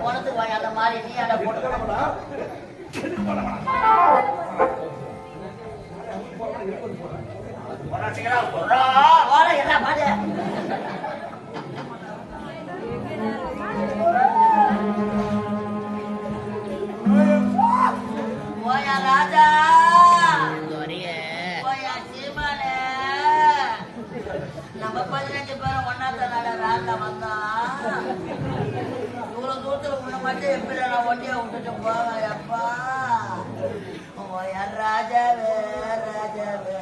உனக்கு வாய் அந்த மாதிரி நீ அதை போட்டு என்ன பாரு போயா ராஜா போயா சீமான நம்ம 15 பேரும் ஒன்னாத்த நாட ராஜா வந்தா இவ்வளவு தூரத்துல உன்னை மட்டும் எப்படி நான் ஒட்டியா விட்டுட்டு போவேன் அப்பா போயா ராஜாவே ராஜாவே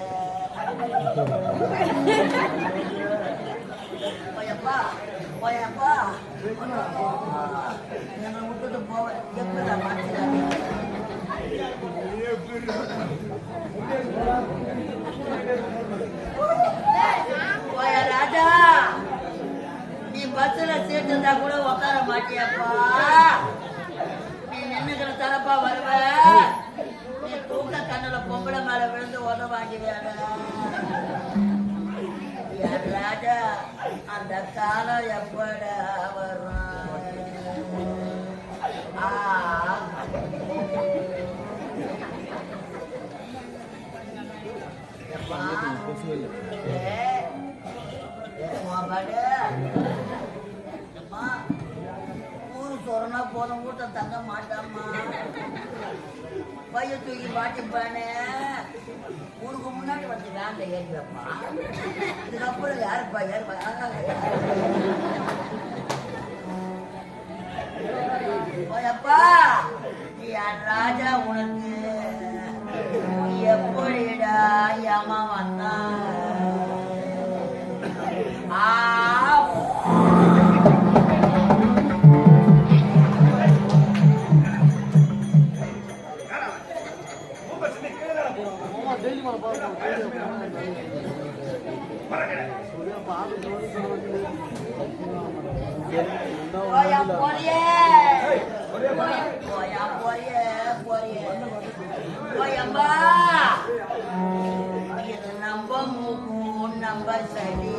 போயப்பா போயப்பா என்னை விட்டுட்டு போவேன் எப்படி நான் மாற்றினாங்க போயா ராஜா நீ பஸ்ல சீட்டு இருந்தா கூட உட்கார மாட்டியப்பா நீ நின்னுக்கிற தரப்பா வருவ நீ தூக்க கண்ணுல பொம்பளை மேல விழுந்து உதவாங்கிவியாட ராஜா அந்த காலம் எப்பட வரும் ஊரு சொன்னா போன வீட்டை தங்க மாட்டாமா பைய தூக்கி மாட்டிப்பானே ஊருக்கு முன்னாடி வந்து வேண்ட ஏறி வைப்பா இதுக்கப்புறம் யாருப்பா போயப்பா ராஜா உனக்கு எப்படிடா ஏமா வந்தா இது நம்ப மூக்கு நம்ப சரி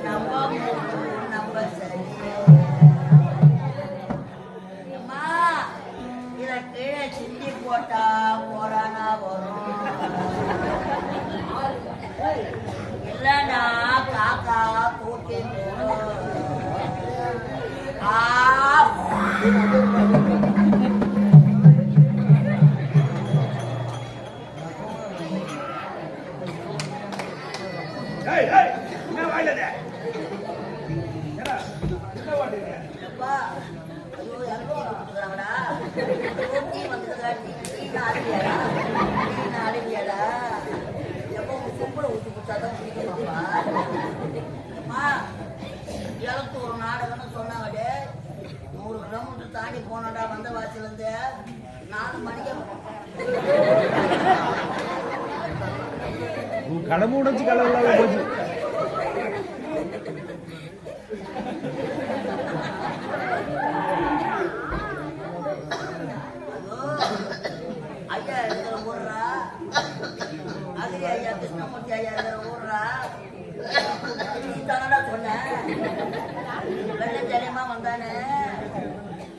நம்ப மூக்கு நம்ப சரி இத கீழே சிந்தி போட்டா போறானா வரும் இல்லனா காக்கா தூக்கி ஒரு நாடகம்னு சொன்னாங்க 100 கிலோமீட்டர் தாண்டி போனடா வந்த வாசில இருந்து 4 மணிக்கு கடமை உடைச்சு கடவுளாக போச்சு ஐயா இருக்கிற ஊர்ரா அது ஐயா கிருஷ்ணமூர்த்தி ஐயா இருக்கிற ஊர்ரா தானடா சொன்னேன் வெள்ளை தெரியுமா வந்தானே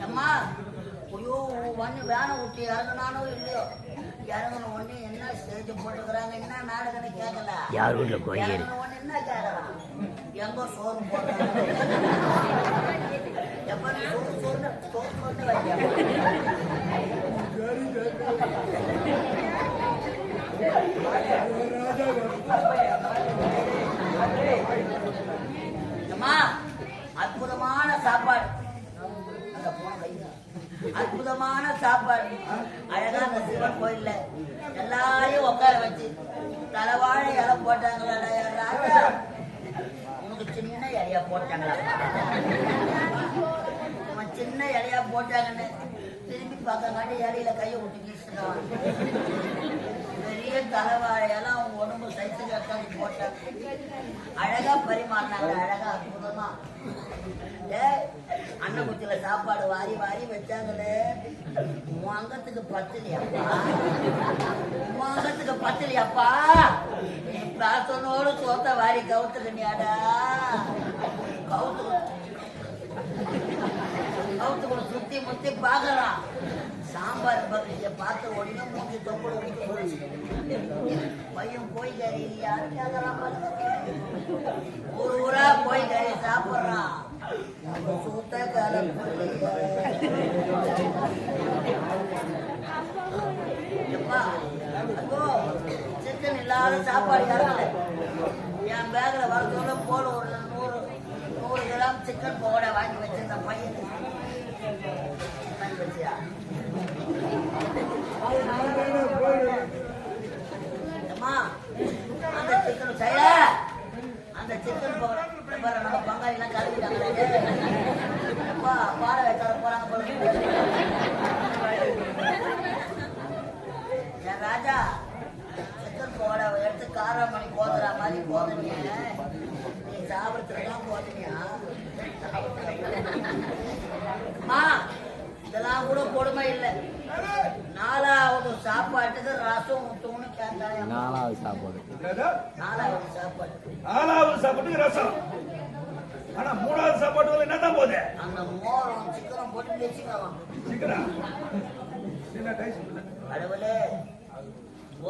அம்மா ஐயோ வந்து வேனை விட்டு இறங்கினானோ இல்லையோ இறங்கணும் ஒண்ணு என்ன ஸ்டேஜ் போட்டுக்கிறாங்க என்ன நாடகம்னு கேட்கல யார் வீட்டுல போய் ஒண்ணு என்ன கேட்கலாம் எங்க சோறு போடுறாங்க எப்ப சோறு சோறு அற்புதமான சாப்பாடு அற்புதமான சாப்பாடு அழகா அந்த சிவன் கோயில்ல எல்லாரையும் உட்கார வச்சு தலைவாழை இலை போட்டாங்களா ராஜா உனக்கு சின்ன இலையா போட்டாங்களா சின்ன இலையா போட்டாங்கன்னு திரும்பி பார்க்கங்காட்டி இலையில கையை விட்டு வீசினான் பெரிய தலைவாழையெல்லாம் அவங்க உடம்பு சைத்து கட்டாடி போட்டாங்க அழகா பரிமாறினாங்க அழகா அற்புதமா அன்னக்குத்தில சாப்பாடு வாரி வாரி வச்சாங்களே உன் அங்கத்துக்கு பத்தலையாப்பா உன் அங்கத்துக்கு பத்தலையாப்பா வாசனோடு சோத்த வாரி கவுத்துக்கணியாடா கவுத்து கூட சுத்தி முத்தி பாக்கலாம் சாம்பார் பக்கரிய பார்த்து ஓடினா மூஞ்சி தொம்புல பையன் போய் கறி யாருக்காக ஒரு ஊரா போய் கறி சாப்பிடுறான் சூத்த காலம் சிக்கன் இல்லாத சாப்பாடு இறங்கல என் பேக்ல வரதோட போட ஒரு 100 கிராம் சிக்கன் போட வாங்கி வச்சிருந்த பையன் அந்த சிக்கன் சைட அந்த சிக்கன் போட நம்ம பங்காளி எல்லாம் கலந்துட்டாங்க பாட வைக்காத போறாங்க போல ராஜா சிக்கன் போட எடுத்து காரமணி போதுற மாதிரி போதுனிய நீ சாப்பிடுறதுலாம் போதுனியா இதெல்லாம் கூட கொடுமை இல்லை 4வது சாப்பாட்டுக்கு ரசம் ஊத்தணும்னு கேட்டாங்க 4வது சாப்பாடு 4வது சாப்பாடு 4வது சாப்பாட்டுக்கு ரசம் ஆனா 3வது சாப்பாட்டுல என்னதான் போகுது அந்த மோரம் சிக்கனம் போட்டு வச்சுக்கலாம் சிக்கனா என்ன டைஸ் கடவுளே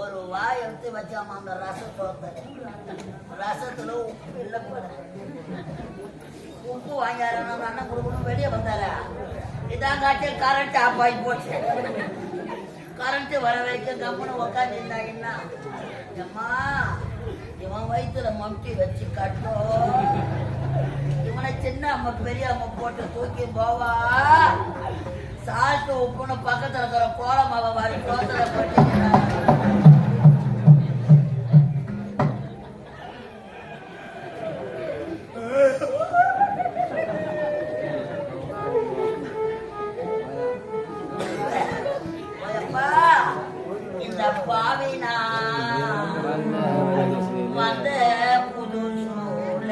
ஒரு வாய் எடுத்து வச்சாம அந்த ரசம் ரசத்துல உப்பு இல்லை போல உப்பு வாங்கியாரணும் அண்ணன் கொடுக்கணும் வெளியே வந்தார இதான் காட்டி கரண்ட் ஆஃப் ஆகி போச்சு கரண்ட் வர வரைக்கும் கம்முன்னு உக்காந்து இருந்தாங்கன்னா அம்மா இவன் வயிற்றுல மம்டி வச்சு கட்டும் இவனை சின்ன அம்மா பெரிய அம்மா போட்டு தூக்கி போவா சால்ட்டு உப்புன்னு பக்கத்துல இருக்கிற கோலமாவை வாரி தோத்துல போட்டு இந்த பாவினா வந்த புது சூழ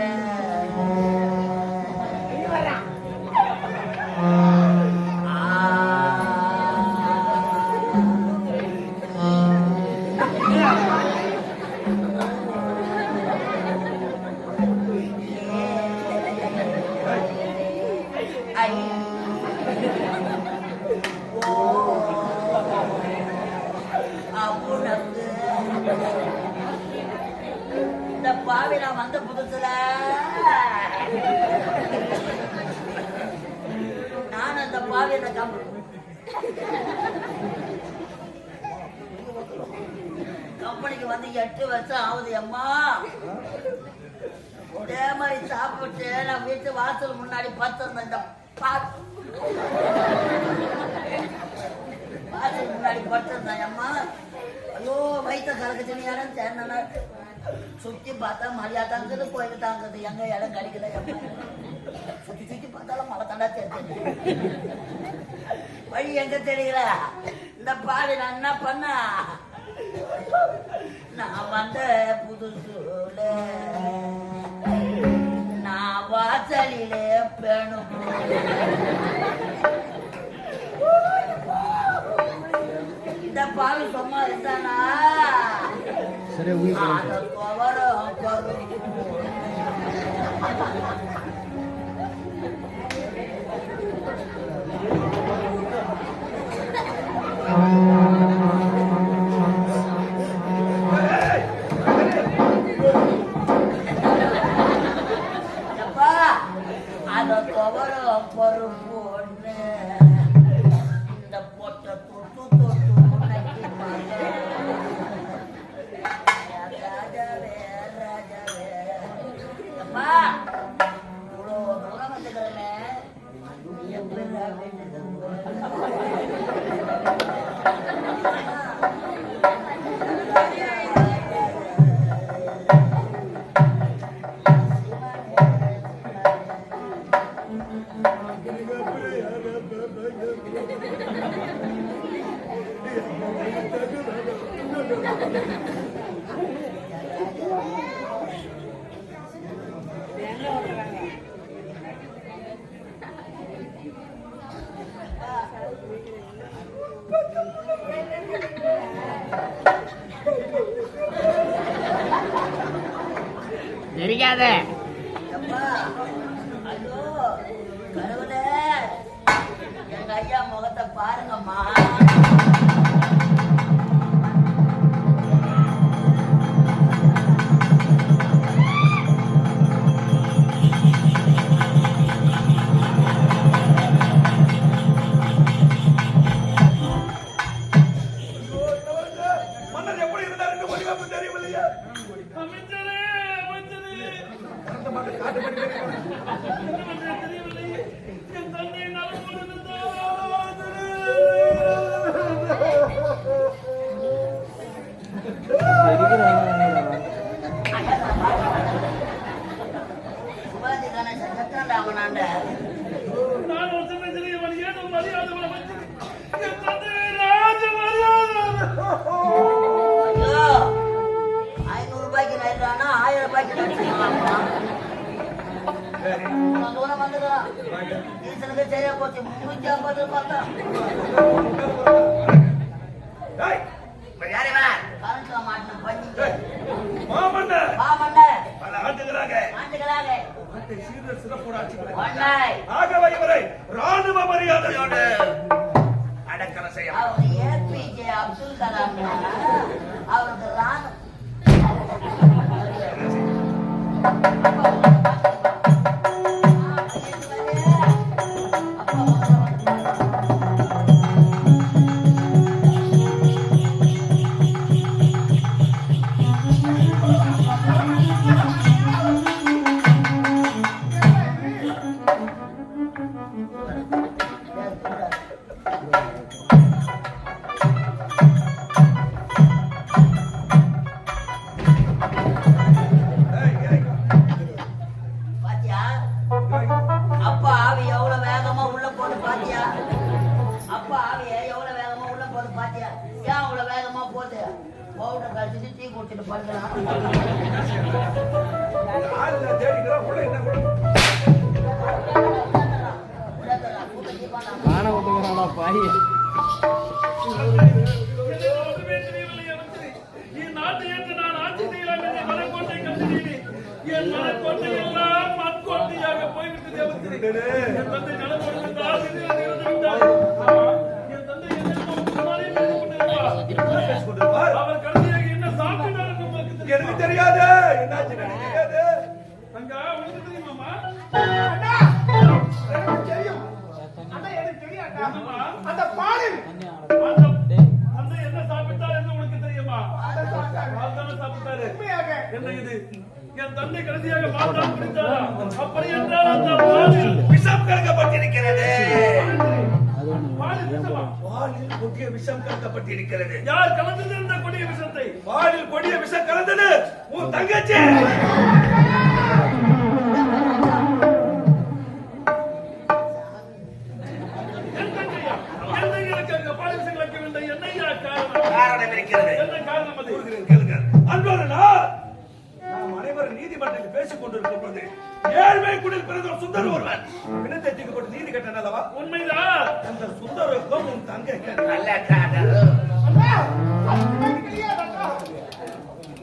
இந்த பாவினா வந்த புதுசுல நான் அந்த பாவின கம்பெனிக்கு வந்து 8 வருஷம் ஆகுது அம்மா இதே மாதிரி சாப்பிட்டு நான் வீட்டு வாசல் முன்னாடி பார்த்திருந்தேன் இந்த வாசல் முன்னாடி பார்த்திருந்தேன் அம்மா ஐயோ வயிற்ற கலக்கச்சனியான சேர்ந்தன சுத்தி பார்த்தா மழையா தாங்குது கோயில் தாங்குது எங்க இடம் கிடைக்கல சுத்தி சுத்தி பார்த்தாலும் மழை தாண்டா தெரிஞ்சு வழி எங்க தெரியல இந்த பாடு நான் என்ன பண்ண நான் வந்த புதுசுல நான் வாசலிலே பேணும் இந்த பாவி சும்மா இருந்தானா அத கவர பருப்பு இந்த பொட்ட தொட்டு தொட்டு ராஜாவே ராஜாவே தெரியாத அப்பா, ஐயோ, கடவுளே, எங்க ஐயா முகத்தை பாருங்கம்மா. மன்னர் எப்படி இருந்தார் என்று ஒளிவப்பு தெரியவில்லையா? சிவாஜி கணேசன் சத்தான் ராமனாண்ட ஐயோ, 500 ரூபாய்க்கு நைட்ரானா 1000 ரூபாய்க்கு நடிச்சுக்கலாமா? தூரம் வந்துக்கலாம். டீசலுக்கு சரியா போச்சு. 350 ரூபாய் தான். டேய், யாரு இவன்? கரண்ட்ல மாட்டின பஞ்சிங்க. மாமன்னர் மாமன்னர் பல ஆண்டுகளாக ஆண்டுகளாக நாட்டை சீர சிறப்போடு ஆட்சி புரிந்தார். மன்னர் ஆகவே இவரை ராணுவ மரியாதையோடு அடக்கல செய்ய அவர் ஏபிஜே அப்துல் கலாம் அவருக்கு ராணுவ பாத்தியா அப்பா ஆவி எவ்வளவு வேகமா உள்ள போது பாத்தியா? அப்பா ஆவிய எவ்வளவு வேகமா உள்ள போது பாத்தியா? ஏன் அவ்வளவு வேகமா போகுது? பவுடர் கழிச்சுட்டு டீ குடிச்சிட்டு படுக்கலாம். ஆள்ல தேடிக்கிறோம் உள்ள என்ன கூட பானை விட்டுக்கிறானா பாய் எனக்கு தெரியாது என்னாச்சு எனக்கு தெரியாது அந்த பாலில் என்ன சாப்பிட்டார் என்று உனக்கு தெரியுமா? சாப்பிட்டாரு. என்ன இது? என் தந்தை கடைசியாக பால் குடித்தாரா? அப்படி என்றால் அந்த பாலில் விஷம் கலக்கப்பட்டிருக்கிறது. பாலில் விஷமா? பாலில் கொடிய விஷம் கலக்கப்பட்டிருக்கிறது. யார் கலந்தது இந்த கொடிய விஷத்தை? பாலில் கொடிய விஷம் கலந்தது உன் தங்கச்சி. என் தங்கையா? என் தங்கைக்கு அங்க பாலில் விஷம் கலக்க வேண்டும். என்னையா காரணம்? காரணம் இருக்கிறது. என்ன காரணம் அது? கேளுங்க. அன்றொரு நாள் நாம் அனைவரும் நீதிமன்றத்தில் பேசிக் கொண்டிருக்கும் போது ஏழ்மை குடில் பிறந்த சுந்தர் ஒருவன் பிணத்தை தூக்கி போட்டு நீதி கட்டண அல்லவா? உண்மைதான். அந்த சுந்தருக்கும் உன் தங்கைக்கு நல்ல காதல். அண்ணா அது கிடையாது அண்ணா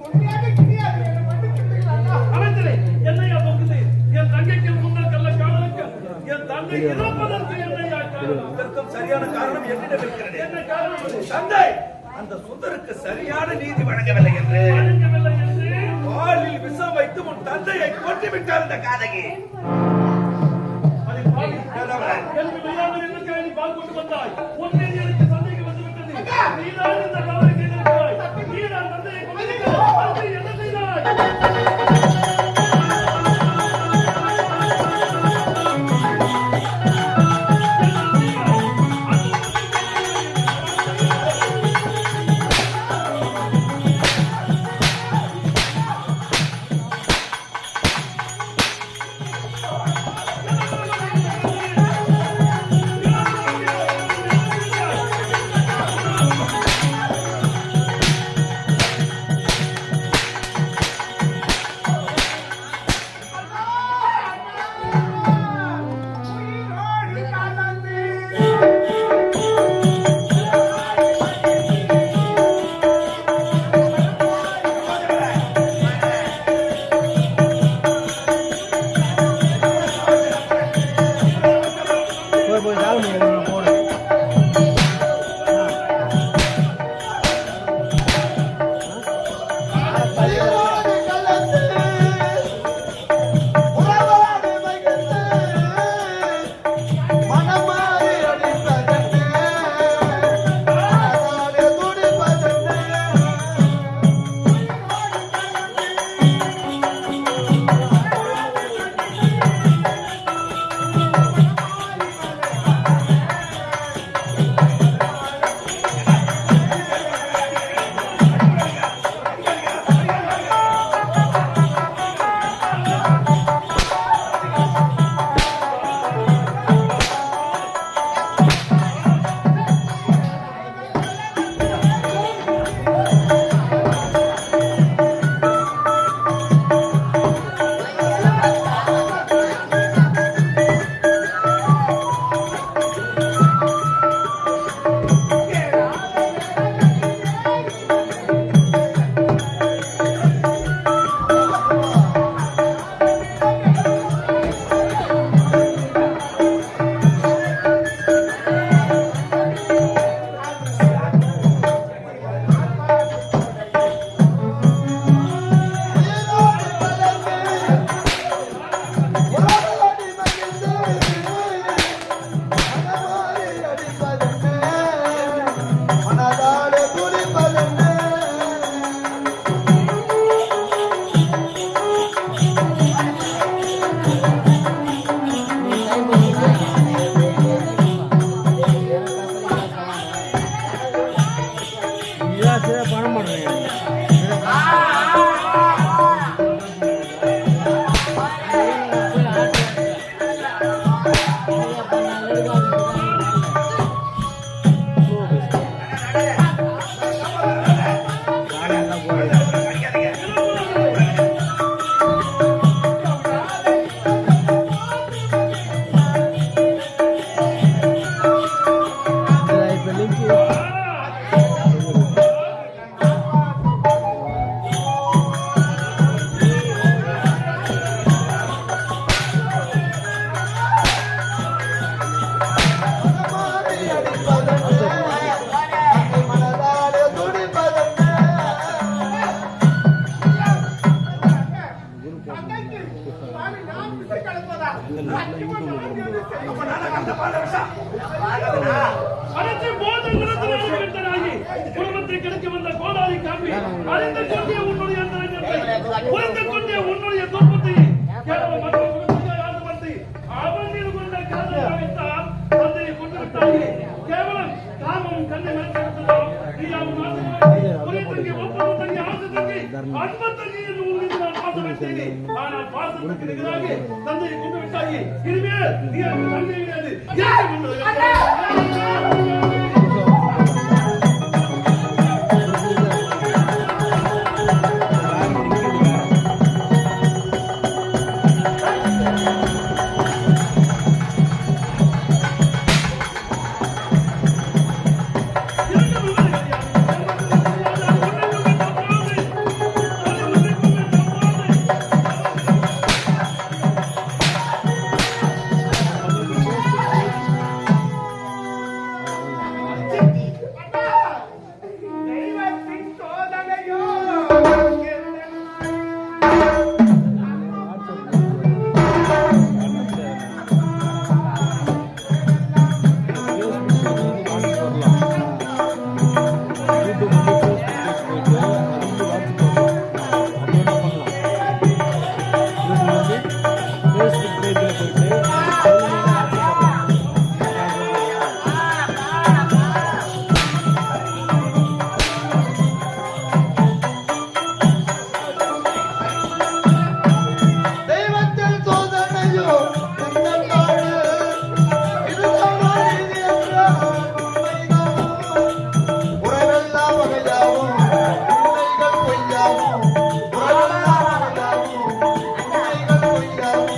உண்மையாக கிடையாது என்ன மன்னிக்கிறீங்களா அண்ணா அமைச்சரே, என்னையா போக்குது? என் தங்கைக்கு முன்னர் கள்ள காதலுக்கு என் தந்தை இறப்பதற்கு என்னையா காரணம்? இதற்கும் சரியான காரணம் என்னிடம் இருக்கிறது. என்ன காரணம் அது? தந்தை அந்த சுந்தருக்கு சரியான நீதி வழங்கவில்லை என்று வழங்கவில்லை என்று பாலில் விஷம் வைத்து உன் தந்தையை கொண்டு விட்டார் இந்த காதகி. அதை பாவி. எனக்கு விளையாமல் எதற்காக நீ பால் கொண்டு வந்தாய்? உன்னை எனக்கு சந்தேகம் வந்துவிட்டது. நீதான் இந்த தவறை செய்திருக்கிறாய். நீதான் தந்தையை கொண்டிருக்கிறாய். அதை என்ன செய்தாய்? தங்கைக்கு பாவி நான் விட்டு கலப்பதா சத்தியமாக நான் என்று அப்ப செய்ய நானா கண்ட பாலரசா? அனைத்து போதும் நிலத்திலாகி விட்டனாகி குடும்பத்தை கிடைக்க வந்த கோடாரி காப்பி அறிந்து கொண்டே உன்னுடைய அந்தரங்கத்தை புரிந்து கொண்டே உன்னுடைய துன்பத்தை கேவலம் மற்ற குடும்பத்தை ஆசைப்பட்டு அவன் மீது கொண்ட காதலை வைத்தால் தந்தையை கொண்டு விட்டாயே கேவலம் காமம் கண்ணை மறைத்திருக்கலாம் நீ அவன் ஆசை ஒரே தங்கி ஒப்பந்தம் தங்கி ஆசை தங்கி அன்பு தங்கி என்று உன்மீது நான் பாசம் வைத்தேன் ஆனால் பாசத்துக்கு எதிராக தந்தையை கொண்டு விட்டாயே இனிமேல் நீ எனக்கு தந்தை கிடையாது தெய்வத்தின் சோதனையோ தெய்வத்தில் சோதனையோ எங்கள்நாடு இதுதான் நீதி என்றால் உண்மைதானோ? உறவெல்லாம் வகையாகும் உண்மைகள் பொய்யாகும் உறவெல்லாம் வகையாகும் உண்மைகள் பொய்யாகும்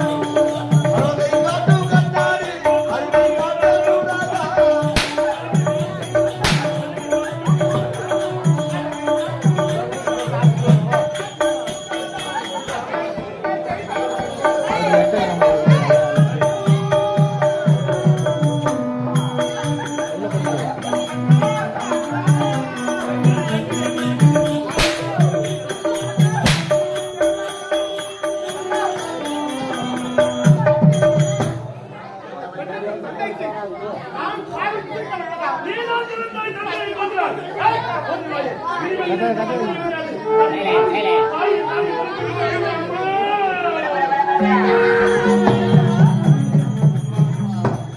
அழகை காட்டும் கண்ணாடி அருமை காட்டக்கூடாதா? தங்கைக்கு நான் பாவி விட்டு கலப்பதா நீதான் இருந்தாய் தந்தையை கொன்றாய் ஒன்று வாயே இனிமேல் தாய்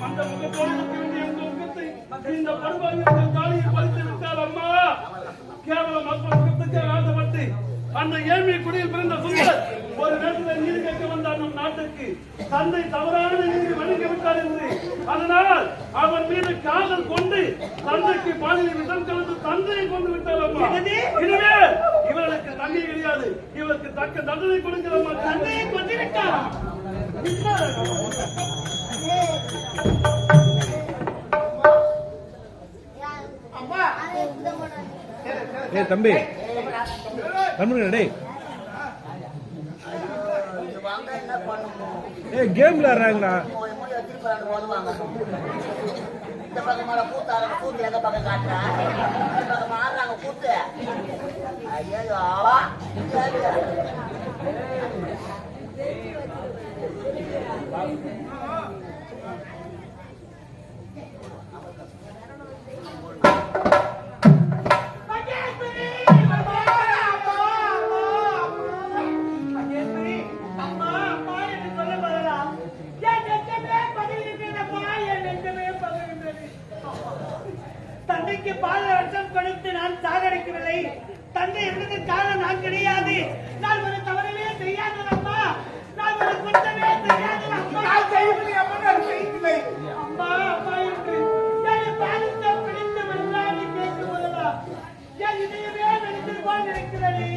அந்த முகத்தோடு இருக்க வேண்டிய உங்கள் முகத்தை இந்த படுபாவியர்கள் தாலியை பறித்து விட்டால் அம்மா கேவலம் மக்கள் முகத்துக்கு ஆசைப்பட்டு அந்த ஏழ்மை குடியில் பிறந்த சுந்தர் ஒரு நேரத்தில் நீதி கேட்க வந்தார் நம் நாட்டுக்கு தந்தை தவறான நீதி வழங்கி விட்டார் என்று அதனால் அவன் மீது காதல் கொண்டு தந்தைக்கு பாலியல் விஷம் கலந்து தந்தையை கொண்டு விட்டார் அம்மா இனிமேல் இவர்களுக்கு தண்ணி கிடையாது இவருக்கு தக்க தண்டனை கொடுக்கிறோம் தந்தையை கொண்டு விட்டார் அம்மா ஏ தம்பி தமிழ் டேய் இது வாங்க என்ன பண்ணணும்? ஏ கேம் விளையாடுறாங்கடா. போய் போய் எடுத்துட்டு போறாங்க, ஓடுவாங்க. இந்த பக்கம் மேல கூத்தாடுறாங்க, கூத்து எங்க பக்கம் காட்டுறாங்க, இந்த பக்கம் ஆடுறாங்க கூத்து. ஐயோ ஆவா அம்மா அம்மா என்று சொல்ல வரலாம். ஏன் தந்தை இருந்ததற்காக நான் கிடையாது. நான் ஒரு தவறவே செய்யாதவனம்மா. நான் ஒரு குற்றமே செய்யாதவனம்மா. நான் செய்யவில்லை அம்மா, நான் செய்யவில்லை. அம்மா அம்மா என்று என்னை பாதித்த பிடித்து வெள்ளாடி கேட்கும் போதெல்லாம் என் இதயமே வெடித்து போல் இருக்கிறது.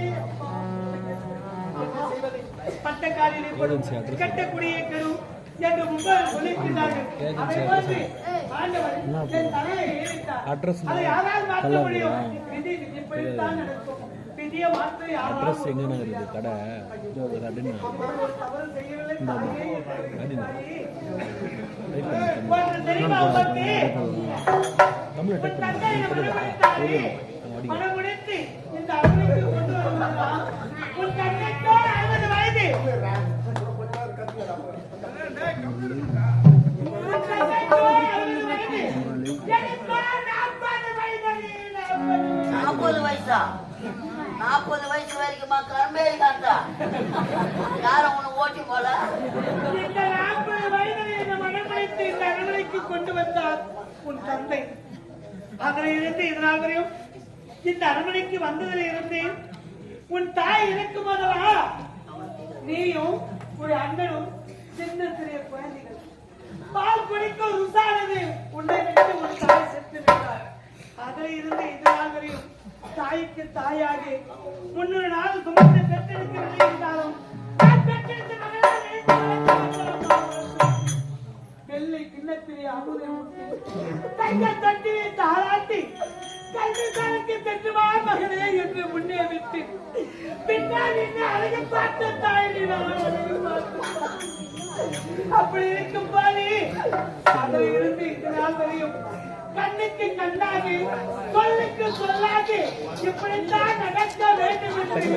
பட்டக்காலிலே கட்டக்கூடிய கரு என்று முன்பாக சொல்லியிருக்கிறார்கள். அதை போன்று ஆண்டவர் என் தலையை ஏறிட்டார். அதை யாரால் மாற்ற முடியும்? விதி இப்படித்தான் நடக்கும். விதியை மாற்ற யாரால் கடை தவறு செய்யவில்லை. ஒன்று தெரியுமா உனக்கு? உன் தந்தை மனமுடித்து இந்த அருளுக்கு கொண்டு வருவதா? உன் தந்தைக்கோ 60 வயது. உன் தந்தைக்கோ 60 வயது. எனக்கோ 40 வயது. 40 வயசா? 40 வயசு வரைக்குமா கரும்பே இருக்காண்டா? யாரும் உன்னை ஓட்டி போல? இந்த 40 வயதில் இந்த மனமுடித்து இந்த அருளுக்கு கொண்டு வந்தார் உன் தந்தை. அதில் இருந்து இதனால் வரையும் இந்த அரண்மனைக்கு வந்ததில் இருந்து உன் தாய் இருக்கும் போதவா நீயும் ஒரு அண்ணனும் சின்ன சிறிய குழந்தைகள் பால் குடிக்க ருசானது உன்னை விட்டு ஒரு தாய் செத்து விட்டார். அதில் இருந்து இதனால் வரையும் தாய்க்கு தாயாக 300 நாள் சுமந்து பெற்றெடுக்கவில்லை என்றாலும் நான் பெற்றெடுத்த வெள்ளை கிண்ணத்திலே அமுதை தங்க தட்டிலே தாராட்டி கல்வி கணக்கு தெற்றுவா மகனே என்று முன்னே விட்டு பின்னால் என்ன அழகு பார்த்த தாய் அப்படி இருக்கும் போது அதில் இருந்து இந்த நாள் வரையும் கண்ணுக்கு கண்ணாகி சொல்லுக்கு சொல்லாது இப்படித்தான் நடக்க வேண்டும் என்று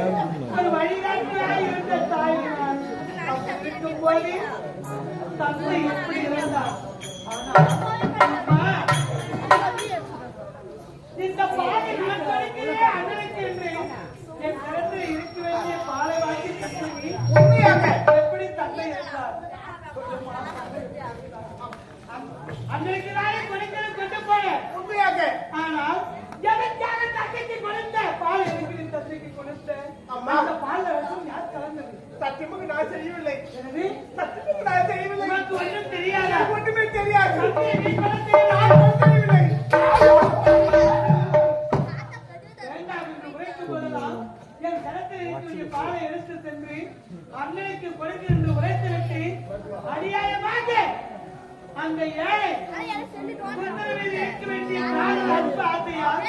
ஒரு வழிகாட்டியாக இருந்த தாய் அப்படி இருக்கும் போது தந்தை எப்படி இருந்தார்? இந்த பாலை நான் கொடுக்கிறேன் அண்ணனுக்கு என்று என் கருத்தில் இருக்க வேண்டிய பாலை வாங்கி தந்தை உண்மையாக எப்படி தந்தை இருந்தார்? அண்ணனுக்கு நானே கொடுக்கிறது கொண்டு போய உண்மையாக. ஆனால் எதற்காக தந்தைக்கு கொடுத்த பால் எனக்கு தந்தைக்கு கொடுத்த அந்த பால் விஷம் யார் கலந்தது? சத்தியமாக நான் செய்யவில்லை. எனவே சத்தியமாக நான் செய்யவில்லை. உனக்கு ஒன்றும் தெரியாதா? ஒன்றுமே தெரியாது. தந்தையை நீ கொடுத்தீர்கள். நான் செய்யவில்லை. வேண்டாம் என்று உரைக்கும் போதெல்லாம் என் கரத்தில் இருக்கக்கூடிய பாலை எடுத்து சென்று அண்ணனுக்கு கொடுக்க என்று உரைத்துவிட்டு அநியாயமாக அந்த ஏழை சுந்தரவில் இருக்க வேண்டிய நாடு அன்பு ஆசையால்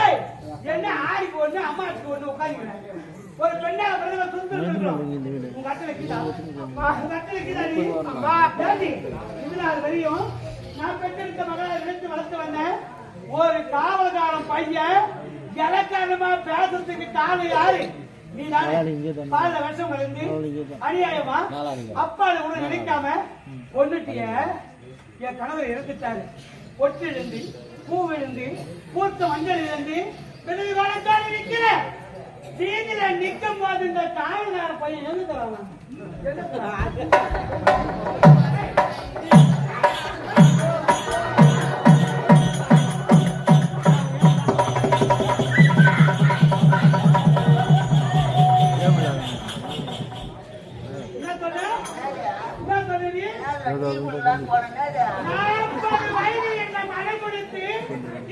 ஏய், என்ன ஆடிக்கு ஒண்ணு அம்மாவுக்கு ஒண்ணு உட்காந்துக்கிறேன். ஒரு பெண்ணாக பிறந்த சுந்தரம் உங்க அட்டை வைக்கிதா? உங்க அட்டை வைக்கிதா நீ? டாடி, இதனால வரையும் நான் பெற்றெடுத்த மகளை நினைத்து வளர்த்து வந்தேன். ஒரு காவல்காரன் பையன் இலக்காரமா பேசுறதுக்கு காரணம் யாரு? நீ தானே பால விஷம் கலந்து அநியாயமா அப்பால கூட நினைக்காம கொண்டுட்டிய. என் கணவர் இறந்துட்டாரு. பொட்டு இருந்து பூ விழுந்து பூத்த மஞ்சள் இருந்து பிறகு வளர்த்தாரு நிக்கிற நீதில நிக்கும் போது இந்த தாய்நார பையன் எங்க தராங்க?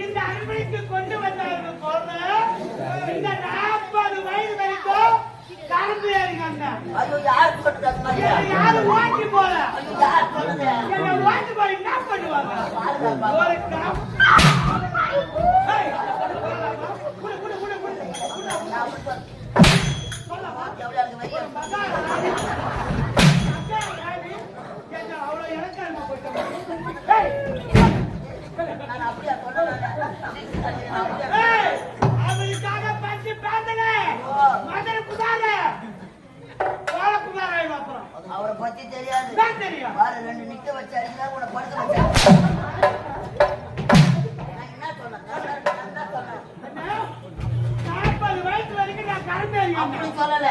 இந்த அன்பளிக்கு கொண்டு வந்தார்கள் போல இந்த 40 வயது வரைக்கும் கலந்து ஏறிங்க. யாரும் ஓட்டி போல என்ன ஓட்டி போய் என்ன பண்ணுவாங்க? ஒரு அவ்வளவு இலக்காரமா போயிட்டு அவளுக்காக பஞ்சு பேந்தன மதன் குதார கோல குதார அப்புறம் அவரை பத்தி தெரியாது. தெரியும். வார 2 நிக்க வச்சு அடிச்சா கூட படுக்க வச்சா. நான் என்ன சொன்னேன்? 40 வயசு வரைக்கும் நான் கரும்பேறி அப்படி சொல்லல.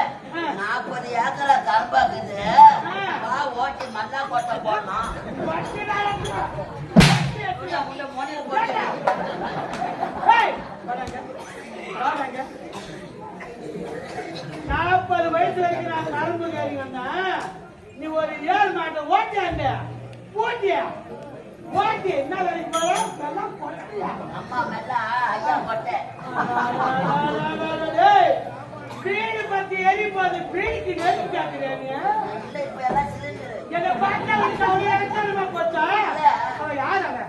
40 ஏக்கரா கரும்பாக்குது. வா ஓட்டி மண்ணா கொட்ட போடணும். மோனியில போட்டு 40 வயசு வரைக்கும் நான் கரும்பு கேறி வந்தேன். நீ ஒரு 7 மாட்டை ஓட்டியாண்ட போட்டியா ஓட்டி என்ன வரைக்கும் போறியா? அம்மா மெல்ல ஐயா கொட்டை. வீடு பத்தி எரி போது வீடுக்கு நெருப்பு கேட்கிறேன். இல்ல இப்ப எல்லாம் சிலிண்டரு. என்ன பார்த்தா எடுத்துமா போச்சா? யார் அவன்?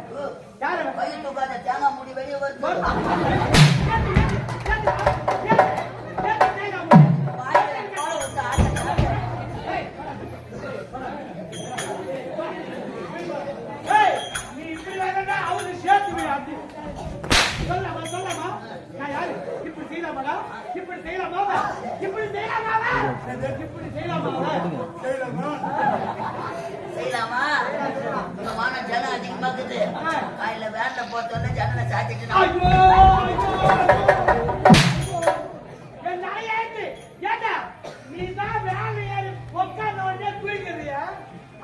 யார் அவன்? பையன் தூக்காத தேங்காய் மூடி வெளியே வருது. நீ இப்படி வேணா அவரு சேர்த்து சொல்லமா சொல்லமா நான் யாரு? இப்படி செய்யலாமா? இப்படி செய்யலாமா? இப்படி செய்யலாமா? இப்படி செய்யலாமா? செய்யலாமா? இந்த வானம் ஜனம் அதிகமாக்குது. காலையில வேன்ல போட்டோன்னு ஜனலை சாத்திட்டு ஐயோ என் நாயாச்சு ஏட்டா நீ தான் வேலை ஏறி உட்கார்ந்த உடனே தூங்கிடுறியா?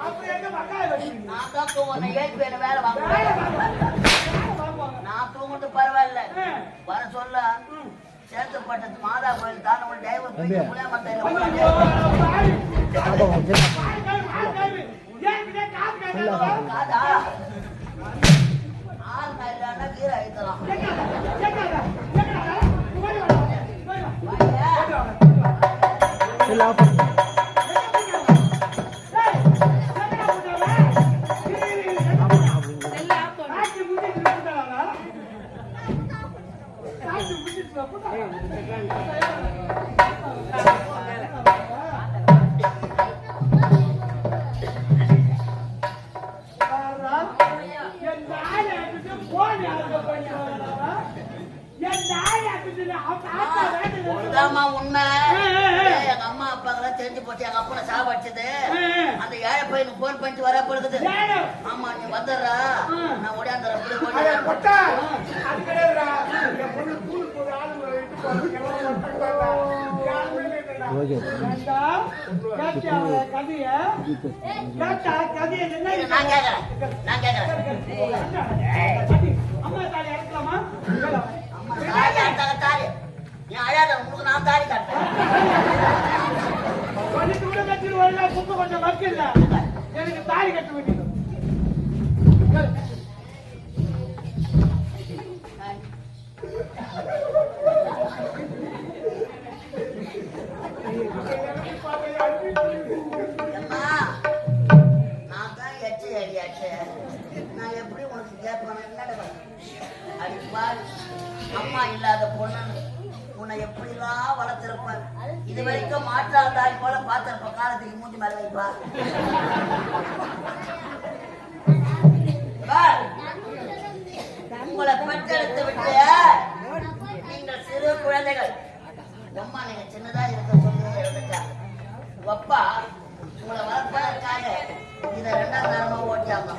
அப்புறம் எங்க மக்காய் வச்சுக்கீங்க? நான் தான் தூங்கணும். ஏன் வேலை வேலை வாங்க? நான் தூங்கிட்டு பரவாயில்ல. வர சொல்ல சேத்துப்பட்டது மாதா கோயில் தானவன் டைவர் புளியாமட்டையில காதா 6 நாள் கீரை அழித்தலாம். உண்மை எங்க அம்மா அப்பாக்கெல்லாம் தெரிஞ்சு போச்சு. எங்க அப்பனை சாவடிச்சது அந்த ஏழை பையனுக்கு போன் பண்ணிட்டு வர போடுது. ஆமா நீ வந்துடுறா நான் ஓடியாந்துறேன். நான் கேக்குறேன் அம்மா தாலி இறக்கலாமா? தாலி நீ அழாத. உங்களுக்கு நான் தாலி காட்டுறேன். கொஞ்சம் மக்கள் எனக்கு தாலி கட்ட வேண்டியது. நான் தான் எச்சு அடியாச்சு. நான் எப்படி உனக்கு கேட்பேன்? என்னடா பாரு, அம்மா இல்லாத பொண்ணு உன்னை எப்படிலாம் வளர்த்திருப்ப. இது வரைக்கும் மாற்றாந்தாய் போல பார்த்திருப்ப. காலத்துக்கு மூஞ்சி மேல வைப்பா. உங்களை பெற்றெடுத்து விட்டு நீங்கள் சிறு குழந்தைகள். அம்மா நீங்க சின்னதா இருக்க சொல்லி இருந்துட்டா அப்பா உங்களை வளர்ப்பதற்காக இதை 2ஆம் தரமா ஓட்டியாங்க.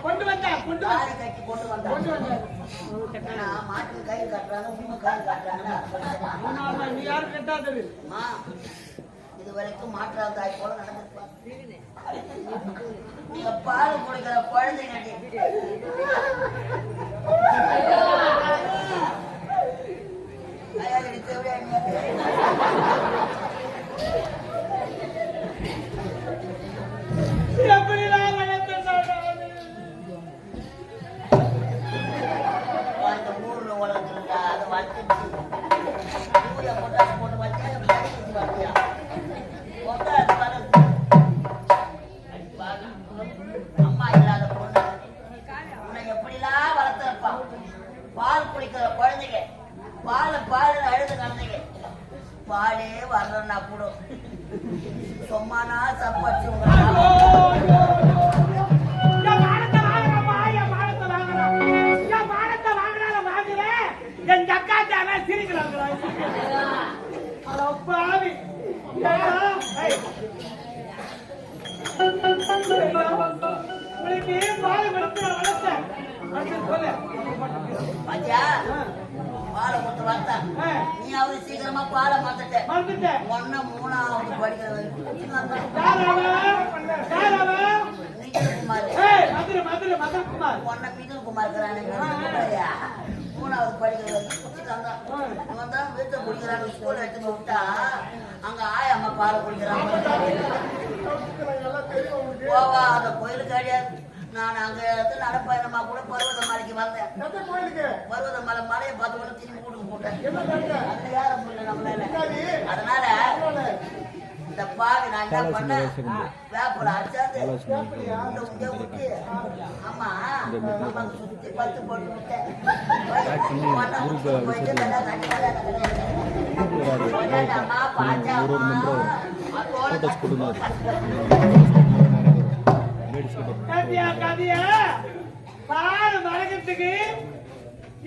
கொண்டு வந்தேன் தாலி கட்டி கொண்டு வந்தாங்க. மாட்டு கை கட்டுறாங்க, உண்மை கை கட்டுறாங்க. நீ யாரும் கட்டாதது இது வரைக்கும் மாற்றாதாய் போல நடந்திருப்பாங்க. நீங்க பால் குடிக்கிற குழந்தைங்க எப்படிலாம் அந்த ஊர்ல வளர்ந்துருந்தா அதை வளர்த்து போட்டு வச்சு அம்மா இல்லாத பொண்ணு உன்னை எப்படிலாம் வளர்த்திருப்பா. பால் குடிக்கிற குழந்தைங்க, பால் அழுது குழந்தைங்க, பாலே வரலன்னா கூட சும்மானா சப்பாச்சு என் அக்காச்சான சிரிக்கிறாங்க. உங்களுக்கு பால் கொடுத்து வளர்த்தேன் சொல்லு. பாத்தியா பாலை கொடுத்து வளர்த்தா நீ அவரு சீக்கிரமா பாலை மாத்திட்டேன். ஒன்னு 3ஆவது படிக்கிற குமார் ஒன்ன மிதுல் குமார் 3ஆவது படிக்கிற வீட்டை குடிக்கிறான்னு ஸ்கூல்ல எடுத்துன்னு விட்டா அங்க ஆயம்மா பாலை குடிக்கிறாங்க. போவா அந்த கோயிலுக்கு கிடையாது. நான் அங்க இருந்து நடப்பயணமா கூட பருவத மலைக்கு வந்தேன். பருவத மலை மலையை பார்த்து கூட திரும்பி கூட்டுக்கு போட்டேன். அதுல யார முடியல நம்மளால. அதனால இந்த பாவி நான் என்ன பண்ணேன், வேப்பல அச்சாந்து விட்டு ஆமா அம்மாக்கு சுத்தி 10 போட்டு விட்டேன். அம்மா பாச்சாமா பால் வளர்க்கறதுக்கு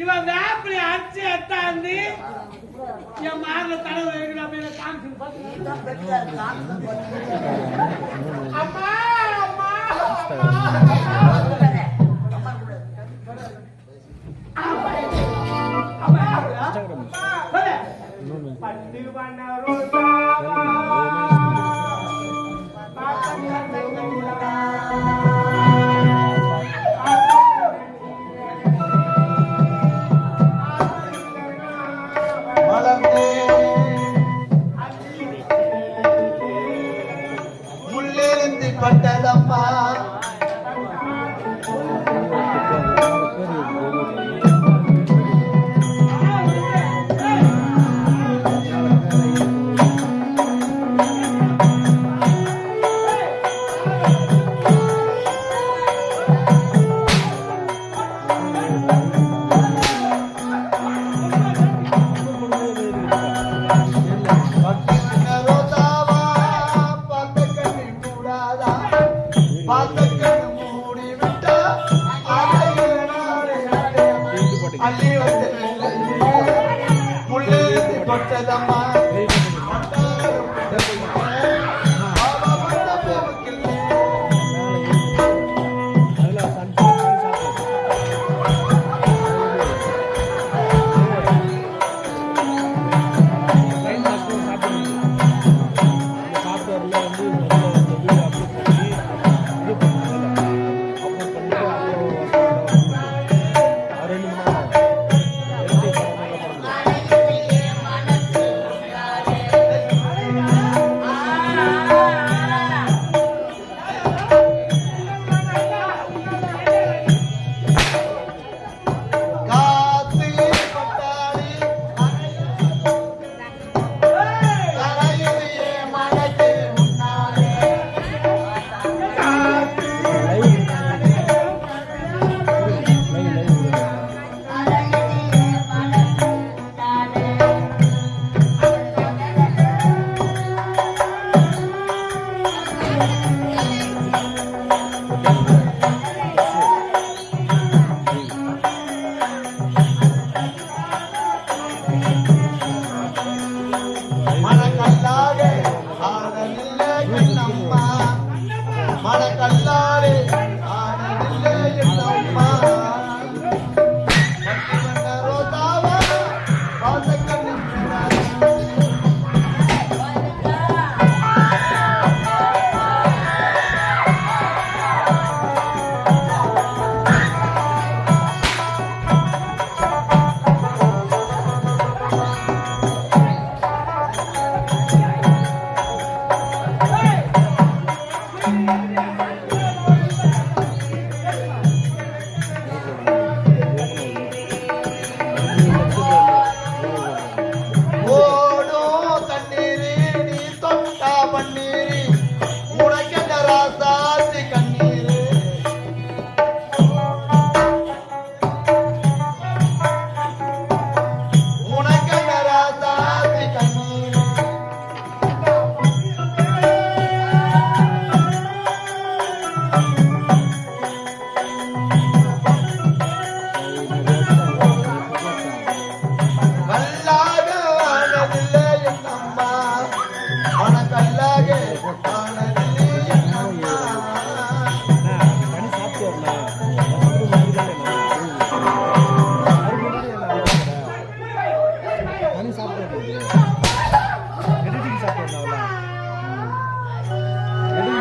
இவன் வேப்பிலி அடிச்சு எத்தாந்து என் மார்ல தலைவர் இருக்கிற அப்படியே காமிச்சு அம்மா அம்மா பட்டு பண்ண முள்ளேந்தி பட்டதம்மா ரோதாவா பார்த்த கண்ணி கூடாதா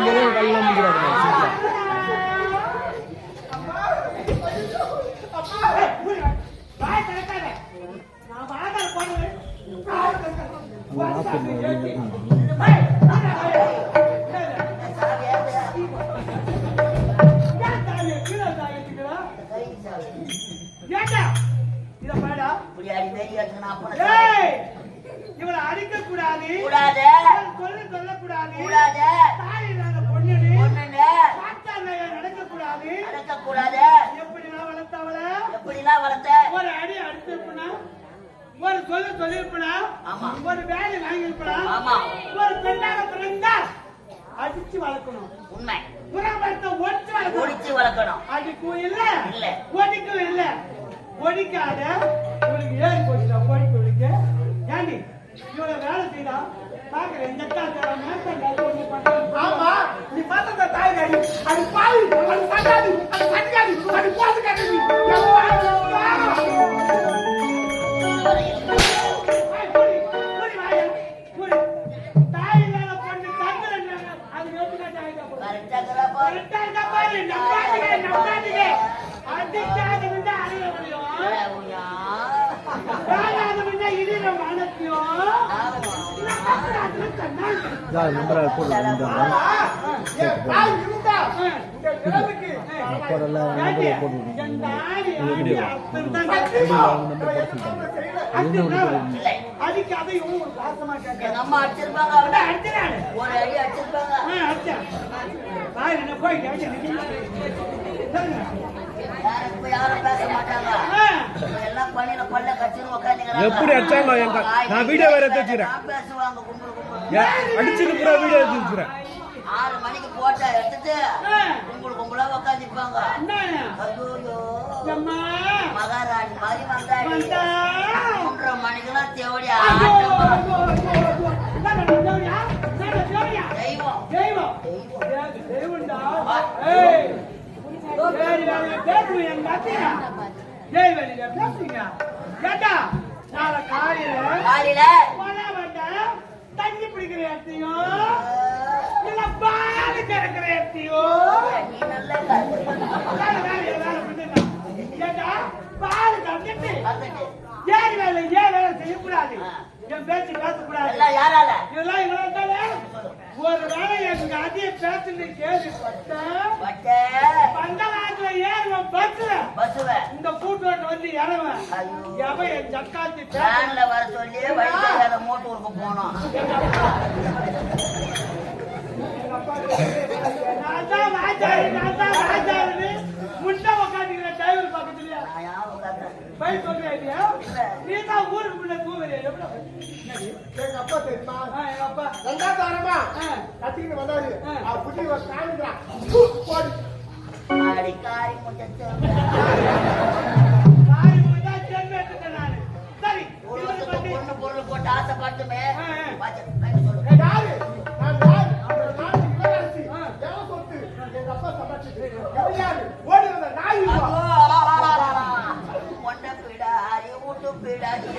எதுவும் கல்லாம் முடிக்கிறாங்க வாய் திறக்காத. நான் வாதாட போனேன். இவளை அடிக்க கூடாது, சொல்லக்கூடாது, தாய் இல்லாத பொண்ணு நடக்க கூடாது. எப்படிலாம் வளர்த்த? ஒரு அடி அடிச்சிருப்பா, ஒரு சொல்லிருப்பா, ஒரு வேலை வாங்கிருப்பா. ஒரு பெண்ணாக பிறந்தால் அடிச்சு வளர்க்கணும். உண்மை. புறம்படுத்த ஒடிச்சு வளர்க்கணும். அடிக்கும் இல்ல, ஒடிக்கும் இல்ல. ஒடிக்காத இவளுக்கு ஏறி போச்சுடா கோடிக்கு இவளுக்கு. ஏண்டி இவ்வளவு வேலை செய்தா பாக்குறேன். இந்த ஆமா நீ பார்த்த தாய் அடி அது பாவி அது பட்டாடி அது பட்டாடி அது போட்டு கட்டி தாய் இல்லாத பொண்ணு தங்குறேன். அது வேட்டுக்காட்டு ஆயிட்டா நம்பாதீங்க. அடிக்காது வந்து அறைய முடியும், இடியில மனத்தையும் நம்பர் போட்டு அடிக்காத இவங்க ஒரு பாசமா கேட்க அம்மா அடிச்சிருப்பாங்க. அடிச்சிடாரு ஒரு அடி அடிச்சிருப்பாங்க. யாரும் பேச மாட்டாங்க. எல்லாம் பணியில பல்ல கட்சின்னு உட்காந்து எப்படி அடிச்சாங்க? நான் வீடியோ வேற எடுத்து வச்சுக்கிறேன். பேசுவாங்க. கும்பல் அடிச்சுட்டு பூரா வீடியோ எடுத்து வச்சுக்கிறேன். 6 மணிக்கு போட்டா எடுத்துட்டு கும்பலா உட்காந்துருப்பாங்க. மகாராணி மாதிரி வந்தாடி 3:30 மணிக்கெல்லாம் தேவடி காலையில தண்ணி பிடிக்கிற இடத்தையும் இல்ல பால் கறக்கிற இடத்தையும் நீ நல்லா பால் கறந்துட்டு ஏன் வேலை செய்யக்கூடாது. என் பேச்சு பேசக்கூடாது. யாரால இதெல்லாம் இவரால ஒரு வேலை எங்க அதிக பேசுன்னு கேள்விப்பட்ட பந்தவாரத்துல ஏறுவேன் பஸ்ல இந்த கூட்டோட்டு வந்து இறவேன். எவன் என் சக்காத்தி வேன்ல வர சொல்லி வழிபாடு மோட்டு ஊருக்கு போனோம். நான் தான் ராஜாரு முன்ன உட்காந்துக்கிற டிரைவர் பக்கத்துலயா போய் சொல்றியா? நீ தான் ஊருக்கு முன்ன தூங்குறியா? எங்க அப்பா தெரியுமா? எங்க அப்பா ரெண்டாவது கத்திக்கிட்டு வந்தாரு. புட்டி காணிக்கிறான் அடிக்காரி முச்சத்து சரி பொண்ணு பொருள் போட்டு ஆசைப்பட்டுமே யாரு நான் யாரு நாட்டுக்கு இளவரசி எவன் சொத்து எங்க அப்பா சமைச்சு யாரு ஓடி வந்த நாய் பொண்ணை பிடாரி வீட்டு பிடாரி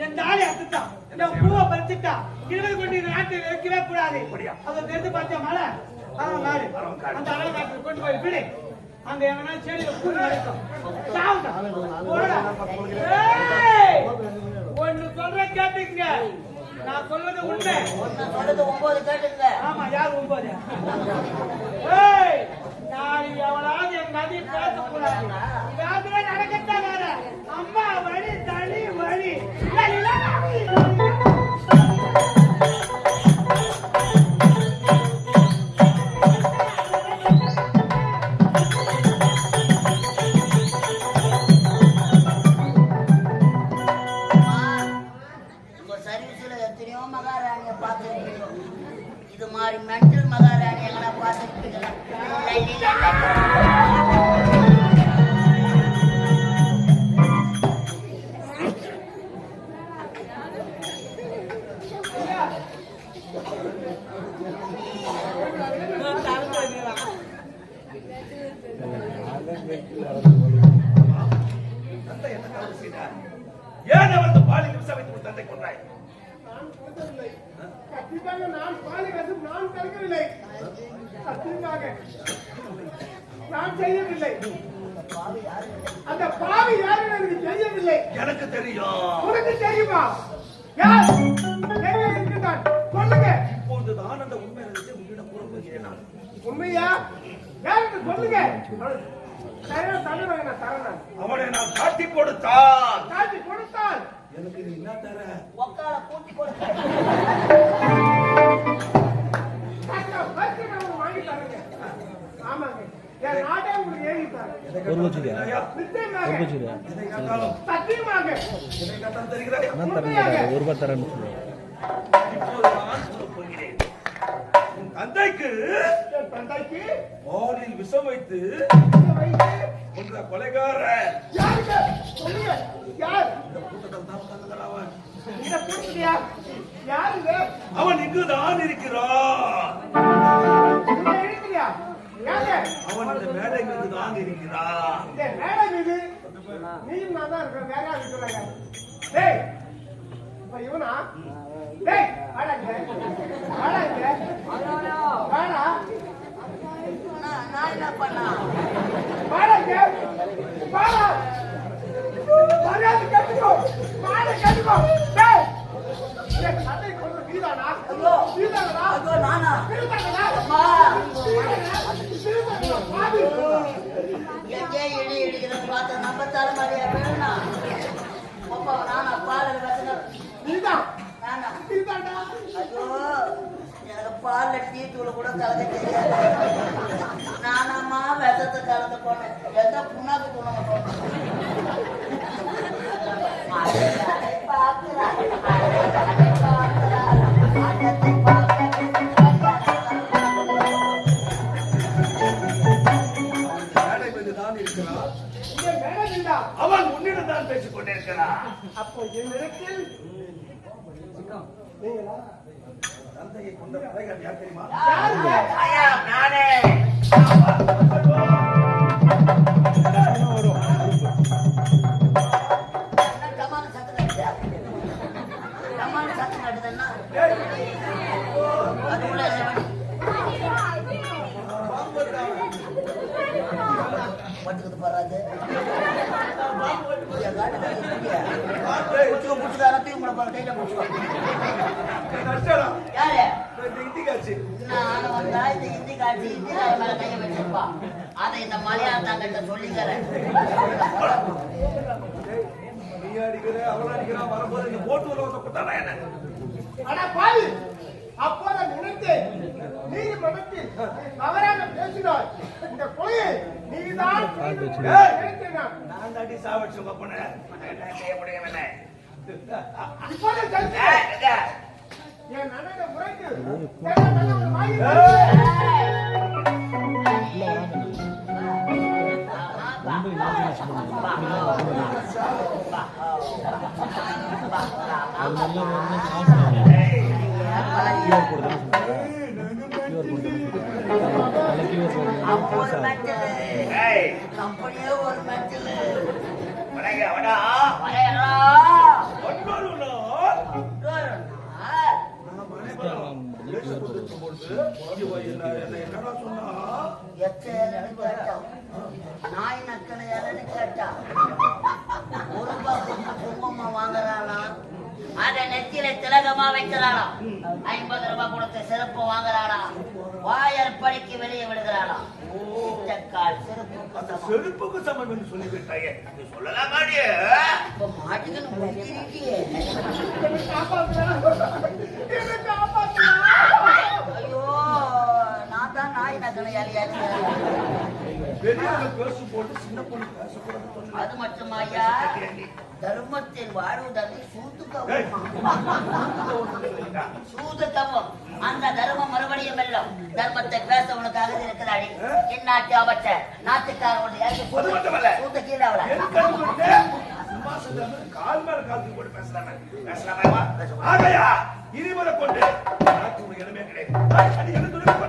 என் தாலி அத்துட்டான், என் பூவை பறிச்சுட்டான். 20 கொண்டு நாட்டில் வைக்கவே கூடாது. அதை தெரிந்து பார்த்த மழை அந்த அழகு காட்டில் கொண்டு போய் விடு. அங்க எங்கன்னா செடியில கூறி நடக்கும். ஒன்னு சொல்ற கேட்டுங்க, நான் சொல்வது உண்மை. சொல்றது 9 கேட்டுங்க. ஆமா, யார் 9? நான் எவனாவது என் நதி பேசக்கூடாது. யாருமே நடக்கத்தான் வேற. அம்மா வழி தனி வழி சர்வீஸ்ல எத்தனையோ மகாராணிய பார்த்து மாதிரி மென்டல் மகாராணி எங்கன்னா பார்த்துக்கிட்டு ஏன் அவரது பாலில் விஷம் வைத்து தந்தை கொண்டாய்? நான் கொடுக்கவில்லை. கண்டிப்பாக நான் பாலை கசம் நான் கலக்கவில்லை. சத்தியமாக நான் செய்யவில்லை. அந்த பாவி யாரும் எனக்கு தெரியவில்லை. எனக்கு தெரியும். உனக்கு தெரியுமா? யார் எங்கே இருக்கின்றான் சொல்லுங்க. இப்போதுதான் அந்த உண்மை உன்னிடம் கூற போகிறேன் நான். உண்மையா? யாருக்கு சொல்லுங்க. தரேன். அவனை நான் காட்டி கொடுத்தான். காட்டி கொடுத்தால் எனக்கு நீ என்ன தர? ஒக்கால கூட்டி கொடுக்க வாங்கி தரேங்க. ஆமாங்க, என் நாட்டே உங்களுக்கு ஏறி தரேன். ஒரு வச்சுக்கியா ஐயா, நிச்சயமாக ஒரு வச்சுக்கியா எதை கேட்டாலும் சத்தியமாக எதை கேட்டாலும் தருகிறாய். நான் தரேன் ஒரு ரூபாய் தரேன்னு சொல்லுவேன். இப்போது நான் சொல்லப் போகிறேன். உன் தந்தைக்கு என் தந்தைக்கு பாலில் விஷம் வைத்து வைத்து கொன்ற கொலைகாரன் யாருக்கு சொல்லுங்க. யார் இந்த கூட்டத்தில் தான் உட்கார்ந்திருக்கிறான் அவன். இதை கூட்டுறியா? யாருங்க? அவன் இங்குதான் இருக்கிறான். இதை இருக்கிறியா? யாரு? அவன் இந்த மேடை மீது தான் இருக்கிறான். இந்த மேடை மீது நீயும் நான் தான் இருக்கிறேன். வேற யாரும் இருக்கிறாங்க? டேய், இப்ப இவனா? டேய், வாடா இங்க. வாடா இங்க. வாடா. நான் என்ன பண்ணா வாடா இங்க. வாடா. மரியாதை கட்டுக்கோ. வாடா கட்டுக்கோ. டேய், என் தந்தை கொண்டு நீதானா? நீதானா? ஐயோ நானா நீதானா? அம்மா நீதானா? பாவி. எங்கே இடி இடிக்கிறேன்னு பார்த்து நம்ம தலைமுறையா வேணும்னா அப்பா நானா பால் வச்சுனா நீதான். நானா நீதானா? ஐயோ எனக்கு பால்ல டீ தூள் கூட கலக்க தெரியாது. நானாமா விஷத்தை கலந்து போனேன். எந்த புண்ணாக்கு தூண மேடை மீது தான் இருக்கிறான். இங்க மேடை நீதா. அவன் உன்னிடம் தான் பேசிக் கொண்டிருக்கிறான். அப்போ என்னிடத்தில் நீங்களா? தந்தையை கொண்ட கொலைகாரன் யார் தெரியுமா? ஐயா நானே டமான சத்தம் கட்டுதா? டமான சத்தம் கட்டுதுன்னா அதுக்குள்ள என்ன பண்ணி பட்டுக்குது பாராது புடிச்சுதாரத்தையும் உங்களை பாரு கையில புடிச்சுக்கோ. நஷ்டடா. யாரு இந்த இந்திக்காச்சு. நான் வந்தா இந்த இந்தி காட்சி இந்திக்கார மேல கைய வச்சிருப்பா. அதை இந்த மலையாளத்தாங்கிட்ட சொல்லிக்கிறேன். நீ அடிக்கிற அவன் அடிக்கிறான் வரும்போது நீ போட்டு உலகத்தை போட்டானா என்ன? அட பாவி, அப்போது நினைத்தேன் நீதிமன்றத்தில் தவறாக பேசினாய். இந்த கொலையை நீதான் நினைத்தேன் நான். நான் தாண்டி சாவடிச்சு உங்க பொண்ணு. என்ன செய்ய முடியவில்லை. இப்போது தெரிஞ்சு எங்க? என் அண்ணனை முறைக்கு என் அண்ணனை வாங்கி ஒரு மெட்டல் ஏய், கம்பெனியே ஒரு மெட்டல் வணங்க, வடா. வரையறா ஒன்பது நாள் நான் மனைவரம் பேசிக் கொண்டிருக்கும் பொழுது இவன் என்னடா சொன்னா? நாய் நக்கலையாலன்னு கேட்டா ஒரு பக்கம் குங்குமம் வாங்குறானா அதை நெத்தியில திலகமா வைக்கிறானா 50 ரூபாய் கொடுத்து செருப்பு வாங்குறானா வாயற்படிக்கு வெளியே விடுகிறானா கால் செருப்பு செருப்புக்கு சமம் என்று சொல்லிவிட்டாயே. நீ சொல்லலாம் மாடியே. இப்ப மாட்டுக்குன்னு முந்திரிட்டியே. ஐயோ நான் தான் நாய் நக்கலையாலியாச்சு. பெரியவங்க பேசு போட்டு சின்ன பொண்ணு பேசக்கூடாது. அது மட்டும் ஐயா தர்மத்தில் வாழ்வதற்கு சூது கவம். சூது கவம் அந்த தர்மம் மறுபடியும் வெல்லும். தர்மத்தை பேச உனக்கு அகதி இருக்கிறாடி. இந்நாட்டு அவற்ற நாட்டுக்கார சூத்த கீழே அவள கால் மேல கால் போட்டு பேசலாமா? ஆகையா இனிமலை கொண்டு இடமே கிடையாது.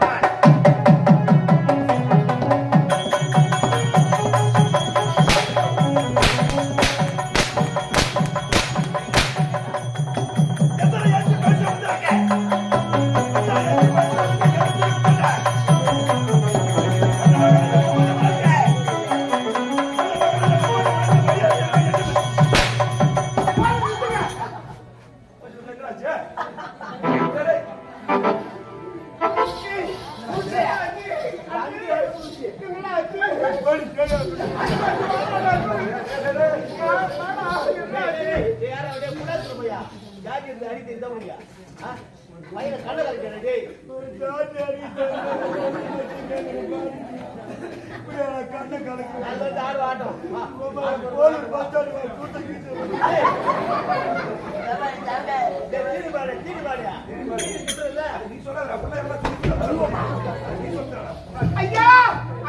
ஐயா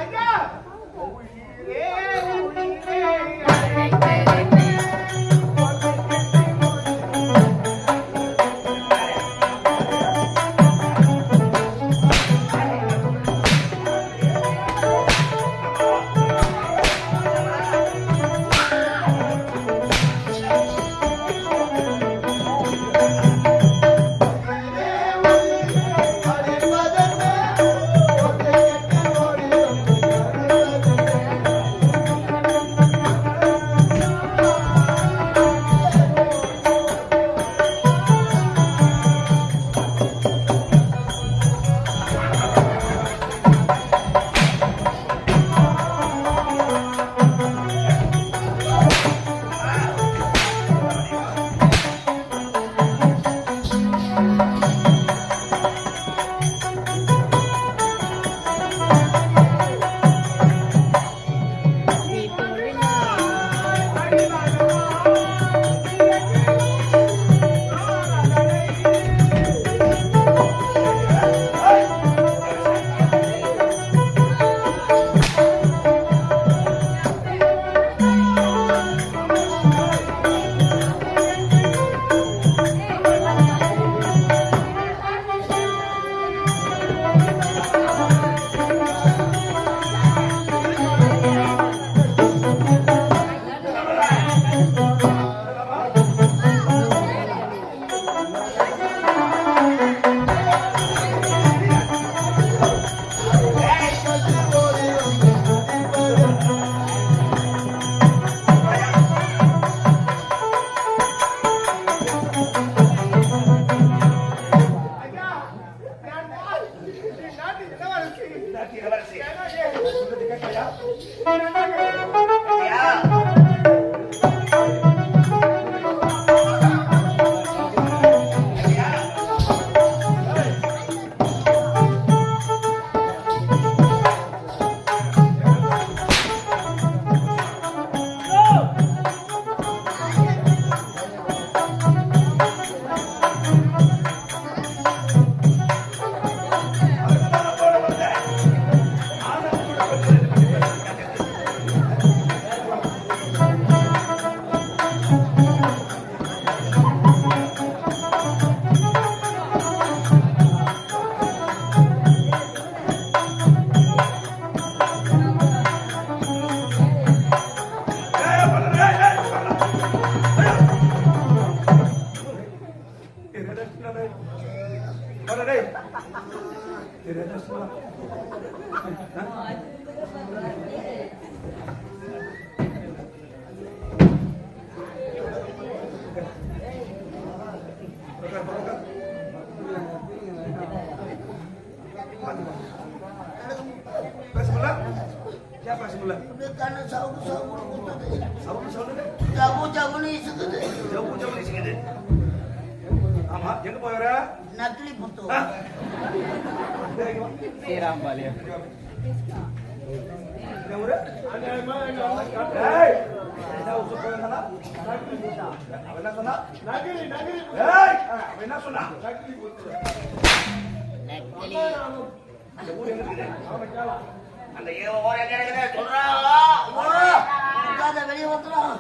ஐயா எங்க போயற நக்லி புத்து ஸ்ரீராம்பாளையம் என்ன சொன்னா அந்த ஊர் எங்க இருக்குது? அந்த ஊர் எங்க இருக்குது சொல்றா. வெளியே வந்துடும்.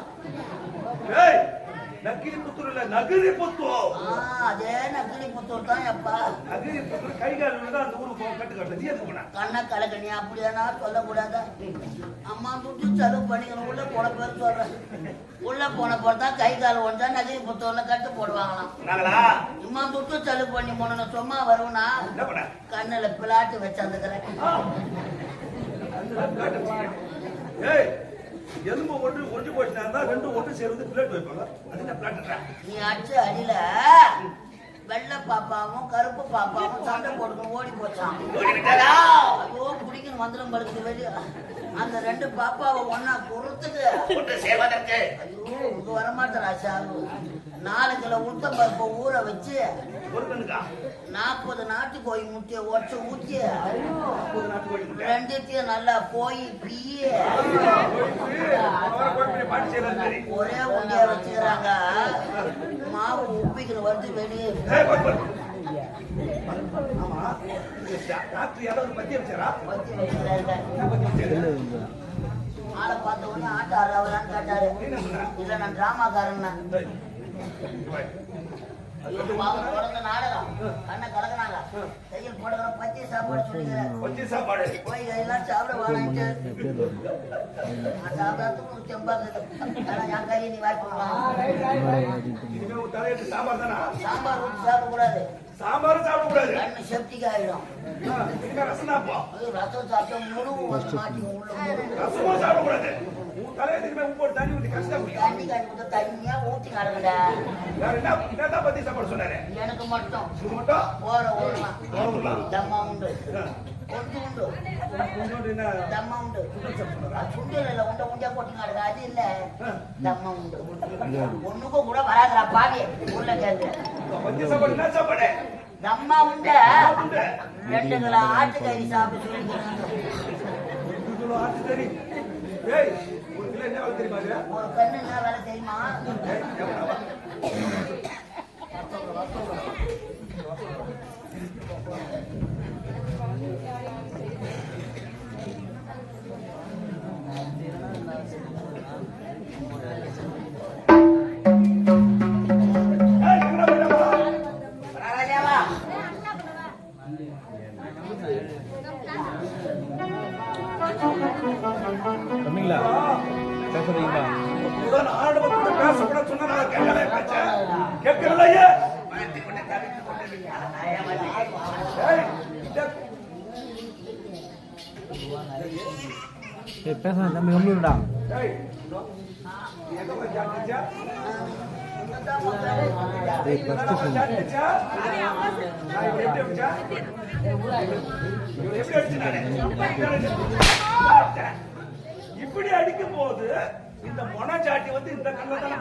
ஏய், நக்கிரி புத்தூர் இல்ல, நகரி புத்தூர். அதே நக்கிரி புத்தூர் தான் எப்பா. நகரி புத்தூர் கை கால் விழுந்தா அந்த ஊருக்கு போக கட்டு கட்ட. நீ எதுக்கு போன? கண்ணை கலக்கணி அப்படியானா சொல்லக்கூடாது. அம்மா துட்டு செலவு பண்ணிக்கணும். உள்ள போன பேர் சொல்றேன். உள்ள போன போறதான் கை கால் ஒன்றா நகரி புத்தூர்ல கட்டு போடுவாங்களாம். நாங்களா அம்மா துட்டு செலவு பண்ணி போன சும்மா வருவனா என்ன பண்ண? கண்ணுல பிளாட்டு வச்சாந்துக்கிறேன். ஏய், எலும்பு ஒன்று போயிட்டா ரெண்டும் ஒன்று சேர்ந்து பிளேட் வைப்பாங்க. அது என்ன பிளாட்? நீ அடிச்ச அடியில வெள்ளை பாப்பாவும் கருப்பு பாப்பாவும் சண்டை போட்டு ஓடி போச்சான். ஐயோ குடிக்கணும் வந்துடும் படுத்து வெளியே. அந்த ரெண்டு பாப்பாவை ஒன்னா பொறுத்துக்கு ஐயோ இங்க வரமாட்டா சாரு. 4 கிலோ உளுத்தம் பருப்பை ஊற வச்சு 40 நாட்டு கோழி முட்டையை உடச்சு ஊத்தி ரெண்டுத்தையும் நல்லா போய் பீய ஒரே உண்டியா வச்சுக்கிறாங்க. மாவு உப்பிக்கிற வருது வெளியே. ஆளை பார்த்த உடனே ஆட்ட ஆடுறாங்களான்னு கேட்டாரு. இல்ல நான் டிராமாக்காரன். தொடர்ந்து நாடகம் கண்ணை கலக்குனாங்க. கையில் போடுற பச்சை சாப்பாடு சொல்லிக்கிறேன். போய் எல்லாம் சாப்பிட வாங்கிட்டு நான் சாப்பிடறதுக்கு செம்பாக்குது. என் கையை நீ வாய்ப்புக்கலாம். சாம்பார் ஊற்றி சாப்பிடக்கூடாது. சாம்பாரும் சாப்பிடக்கூடாது. கண்ணு செப்டிக் ஆயிடும். ரசம் சாப்பிடுவோம். ரசம் சாப்பிட்டா முழுவும் மாட்டி உள்ள ரசமும் சாப்பிடக்கூடாது. தலையத்துக்குமே உப்பு தண்ணி ஊற்றி கஷ்டம் தண்ணி கட்டி தண்ணியா ஊற்றி நடக்கல. என்ன பத்தி சாப்பாடு சொன்னாரு? எனக்கு மட்டும் இது மட்டும் போற ஓடுமா தம்மா உண்டு ஒன்று உண்டு தம்மா உண்டு. சுண்டல் இல்ல உண்டை உண்டியா போட்டு நடக்க. அது இல்ல தம்மா உண்டு. ஒண்ணுக்கும் கூட வராதுடா பாவி. உள்ள கேள்வி சாப்பாடு என்ன சாப்பாடு? தம்மா உண்ட 2 கிலோ ஆட்டுக்கறி சாப்பிட்டு ஆட்டுக்கறி. ஏய், ஒரு கிலோ என்ன வேலை தெரியுமா? ஒரு கண்ணு என்ன வேலை தெரியுமா? தம்பிங்களா பேசுறீங்களா? பேசப்பட சொன்னா கேட்கலையே. பேசுறேன் தம்பி ஒன்றுடா. இப்படி அடிக்கும் போது இந்த மொனச்சாட்டி வந்து இந்த கண்ணத்தால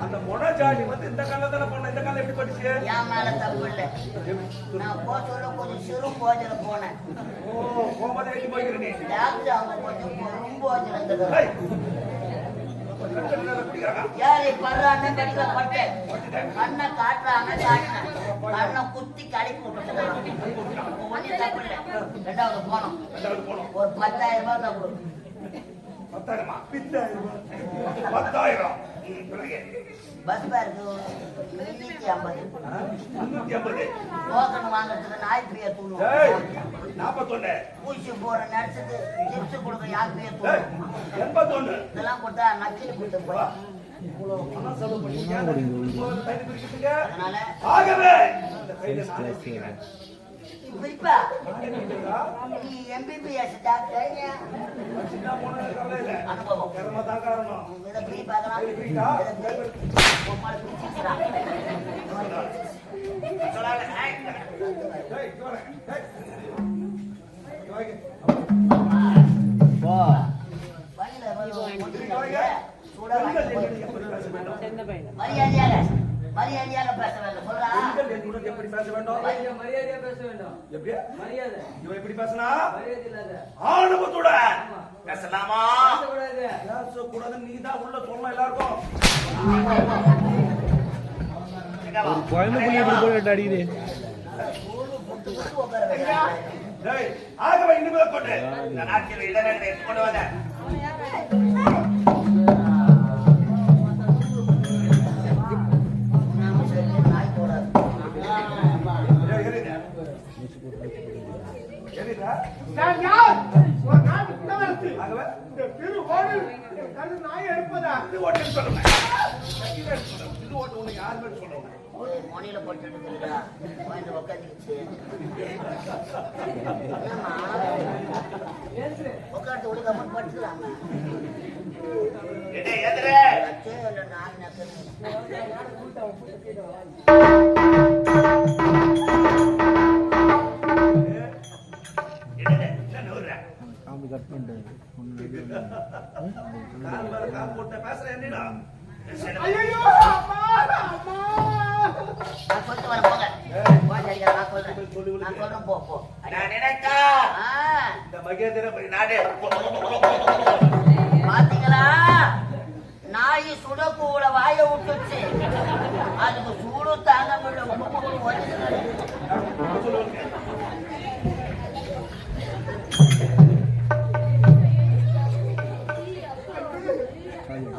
அந்த மொனச்சாட்டி வந்து இந்த கண்ணத்தால பண்ண. இந்த கண்ண எப்படி படிச்சு? என் மேல தப்பு இல்லை. நான் போச்சோட கொஞ்சம் சிறு போஜனை போனேன். போகும்போது எப்படி போய்க்கிற நீ? டாக்டர் அவங்க கொஞ்சம் பெரும் போஜனை இருந்தது. குடிக்கிறாங்க. யாரை படுறான்னு கடிக்க பட்டேன். கண்ணை காட்டுறாங்க காட்டினேன். கண்ணை குத்தி கடைக்கு விட்டு ஒன்னும் தப்பு இல்லை. 2வது போனோம். ஒரு 10,000 ரூபாய் தப்பு. 10,000 10,000 பஸ் பேருக்கு 350. 350 டோக்கன் வாங்குறதுக்கு நாய் பிரியா தூணும். 41 ஊசி போற நேரத்துக்கு டிப்ஸ் கொடுக்க யார் பிரியா தூணும். 81 இதெல்லாம் கொடுத்தா நச்சுன்னு கொடுத்து போய் அதனால ஆகவே குறிப்பா நீ எம்பிபிஎஸ் டாக்டர் அனுபவம் இதை போய் பார்க்கலாம். மரியாதையாக மரியாதையாக பேச வேண்டும் சொல்றா. பெண்கள் என்னுடன் எப்படி பேச வேண்டும்? மரியாதையா பேச வேண்டும். எப்படி? மரியாதை. இவன் எப்படி பேசினா? மரியாதை இல்லாத. ஆணவத்துடன் பேசலாமா? பேசக்கூடாது. பேசக்கூடாதுன்னு நீதான் உள்ள சொல்லணும் எல்லாருக்கும். ஒரு குழந்தை புள்ளி எப்படி போட்டு அடிக்குது? டேய், ஆகவே இனிமேல் கொண்டு இந்த நாட்டில் இளைஞர்களை கொண்டு வந்த நாய் போடாது. நான் யார்? ஒரு நாட்டு இளவரசி. ஆகவே இந்த திரு ஓடில் என் கண்ணு நாயை எடுப்பதா? இது ஓட்டு சொல்லுங்க. இது ஓட்டு உனக்கு யாருமே சொல்லுங்க. ஒரு மொழியில போட்டு எடுத்துக்கிறா வந்து உட்காந்துச்சு. உட்காந்து ஒழுங்காம படுத்துலாமா? நாய் நக்கது காம்பி கட் பண்ணிட்டு ஐயையோ, அம்மா, அம்மா. நான் சொல்லிட்டு வரேன் போங்க. நான் சொல்றேன் போ போ. நான் நினைத்தா ஆ, இந்த மகேந்திர நாடு பாத்தீங்களா? நாய் சுடக்கூட வாய விட்டுச்சு. அதுக்கு சூடு தாங்க முடியல.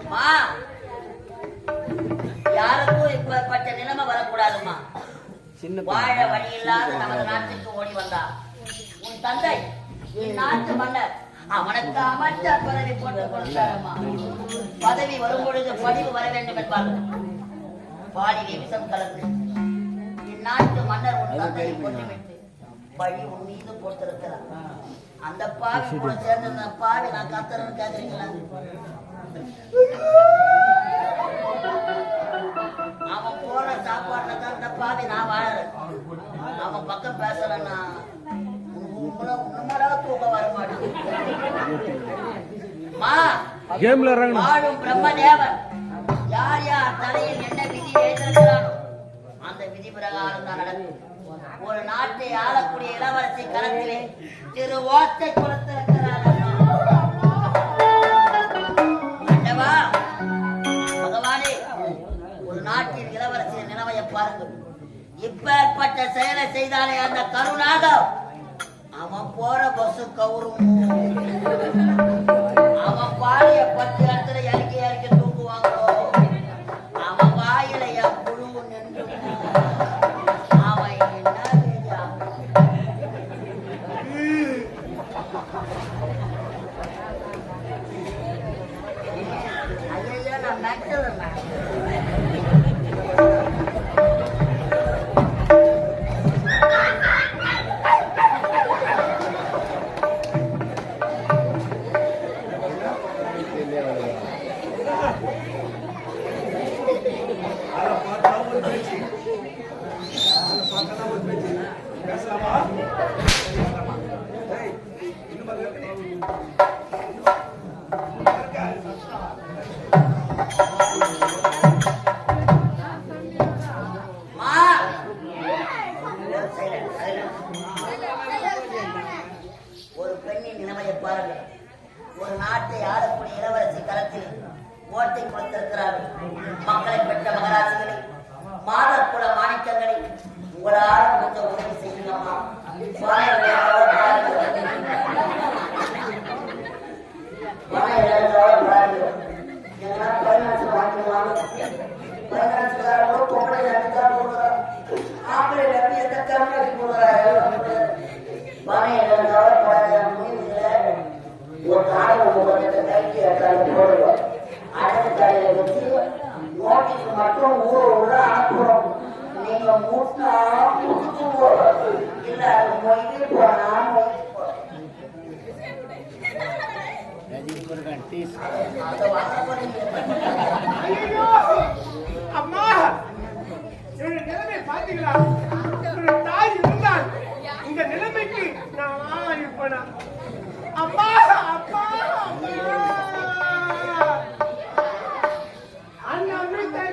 அம்மா, யாருக்கும் இப்ப நிலைமை வரக்கூடாதுமா. வாழ வழி இல்லாத நமது நாட்டுக்கு ஓடி வந்தா உன் தந்தை இந்நாட்டு மன்னர் அவனுக்கு அமைச்சர் பதவி போட்டு கொடுத்தாரம்மா. பதவி வரும் பொழுது பதிவு வர வேண்டும் என்பார்கள். பாலிலே விஷம் கலந்து இந்நாட்டு மன்னர் உன் தந்தையை கொண்டுவிட்டு பழி உன் மீது போட்டிருக்கிறார். அந்த பாவி கூட சேர்ந்து அந்த பாவி நான் கத்துறேன்னு கேக்குறீங்களா? அவன் போற சாப்பாடுல தான் இந்த பாவி நான் வாழறேன். அவன் பக்கம் பேசலன்னா உண்மையாக தூக்கம் வர மாட்டேங்குது. வாழும் பிரம்மதேவன் யார் யார் தலையில் என்ன விதி எழுதிருக்கிறானோ அந்த விதி பிரகாரம் தான் நடக்கும். ஒரு நாட்டை ஆளக்கூடிய இளவரசி களத்திலே திரு ஓட்டை கொடுத்திருக்கிறார். பகவானே, ஒரு நாட்டின் இளவரசியின் நிலைமையை பாருங்கள். இப்பேற்பட்ட செயலை செய்தாலே அந்த கருணாகம் அவன் போற பஸ் கவுரும். அவன் பாடிய 10 இடத்துல இறக்கி இறக்கி தூக்குவாங்களோ. அவன் வாயில என் புழு நின்று அவன் என்ன ஐயா நான் மெட்டல் ஒரு பெண்ணின் நிலைமையை பாருங்கள். ஒரு நாட்டை ஆளக்கூடிய இளவரசி களத்தில் ஓட்டை கொடுத்திருக்கிறார்கள். மக்களை பெற்ற மகராசிகளை மாதக்குல மாணிக்கங்களை உங்களால் கொஞ்சம் உதவி செய்யலாமா? மட்டும் ஊரை உள்ள அனுப்புறோம். நீங்க மூட்டா இல்ல மொழி போனா அம்மா, என்னுடைய நிலைமை பாத்தீங்களா? ஒரு தாய் இருந்தால் இந்த நிலைமைக்கு நான் இருப்பேனா? அம்மா, அப்பா, அண்ணா வீட்டை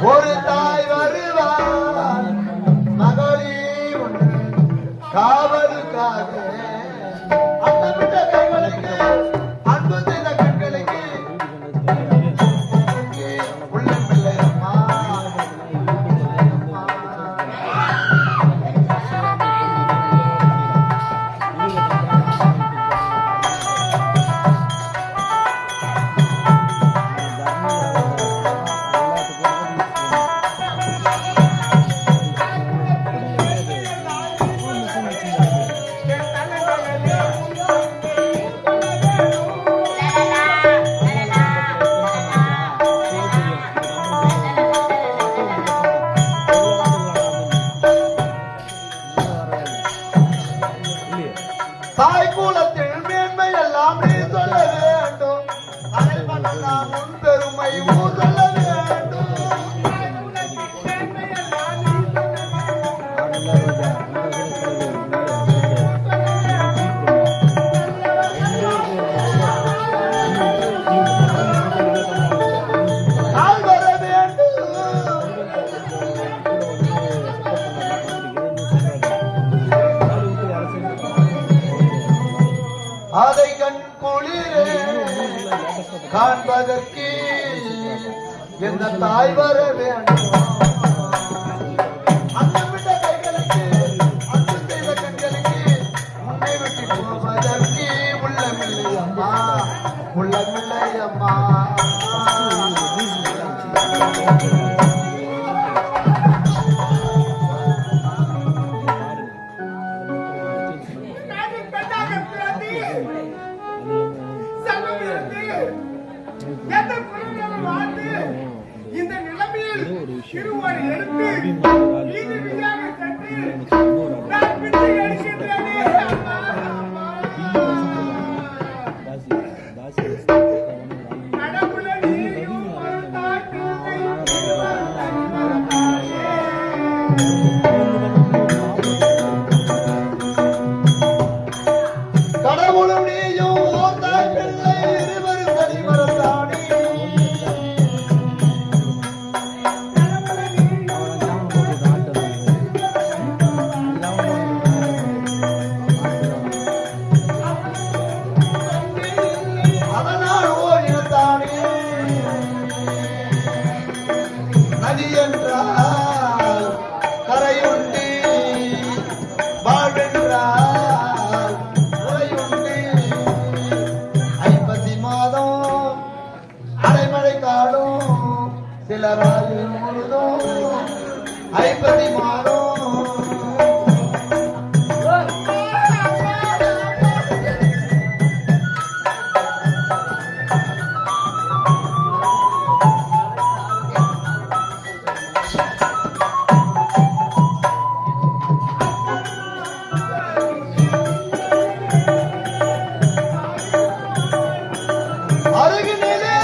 ஒரு தாய் வருவார் மகளே ஒன்று காவலுக்காக அந்தமிட்ட கைகளுக்கு அன்பு செய்த கண்களுக்கு உள்ளமில்லை அம்மா. தாய் குலத்தில் மேன்மை எல்லாம் நீ சொல்ல வேண்டும். அதை பண்ணலாம் உன் பெருமை ஊர் சொல்ல வேண்டும். நாள் வர வேண்டும். அதை கண் குளிரே காண்பதற்கு எந்த தாய் வர வேண்டும். அந்தமிட்ட கைகளுக்கு அன்பு செய்த கண்களுக்கு முன்னை விட்டு போவதற்கு உள்ளமில்லை அம்மா, உள்ளமில்லை அம்மா. பெண்ணாக பிறந்து செல்வம் இருந்து எந்த குறைவிலும் வாழ்ந்து இந்த நிலைமையில் திருவாரி எடுத்து வீதி வீதியாக சென்று நான் பிச்சை எடுக்கின்றேனே அம்மா, அம்மா. கடவுளை நீயும் மறந்தாக்கில்லை, கடவுளும் நீயும் ஓர் தாய் பிள்ளை இருவரும் தனிமரத்தானே. அதனால் ஓர் இனத்தானே. நதி என்றால் கரையுண்டு, வாழ்வென்றால் உரையுண்டு. ஐப்பசி மாதம் அரைமழை காடும் சிலரால் முழுதும் ஐப்பசி மாதம். அருகினிலே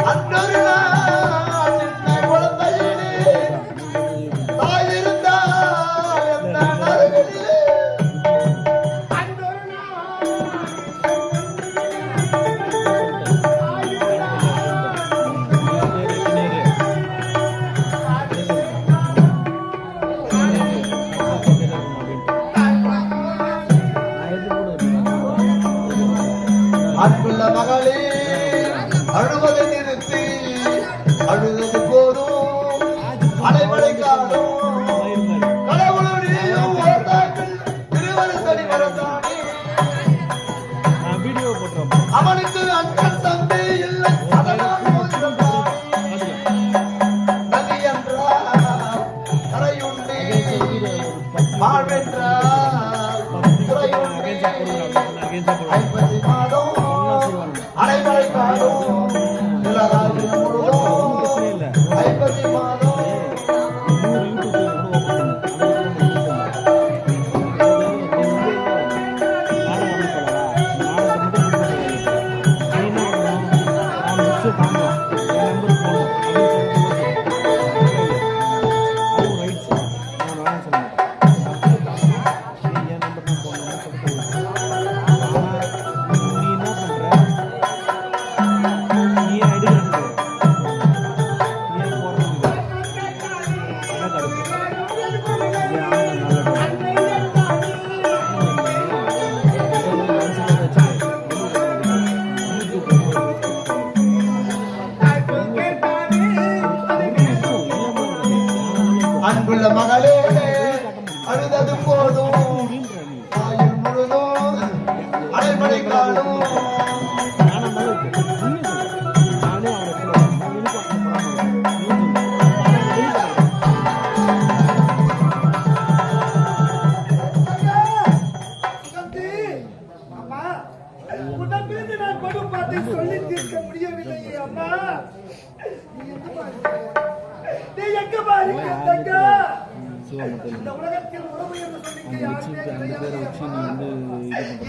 அன்றொரு நாள் சின்ன குழந்தையிலே தாய் இருந்தால் எந்த அருகினிலே அன்றொரு நாள் அன்புள்ள மகளே அழுவதை நிறுத்தி, அழுவது போதும் அலைமழை காடும். கடவுளுடையும் ஒரு தாய்கள் திருவருள் தனி வரத்தானே. வீடியோ போட்டுறோம். அவனுக்கு அண்ணன் தம்பி இல்லை, அதனால் ஓதுகிறான். நதி என்றால் கரையுண்டு, வாழ்வென்றால் துறையுண்டு. ஐப்பசி மாதம் அனைவரை காடும் சிலராகி முழுதும் ஐப்பசி மாதம். நீ என்ன பண்ற? நீ எடுக்கிறது அன்புள்ள மகளே அழுதது போதும் ஆயுள் முழுதும் அடைமடை காணும் உடம்பிலிருந்து நான் படும் பாட்டை சொல்லி தீர்க்க முடியவில்லையே அம்மா. நீ எங்க பாருங்க தங்கா. இந்த உலகத்தில் உறவு என்று சொல்லிக்க யாருமே கிடையாது அம்மா.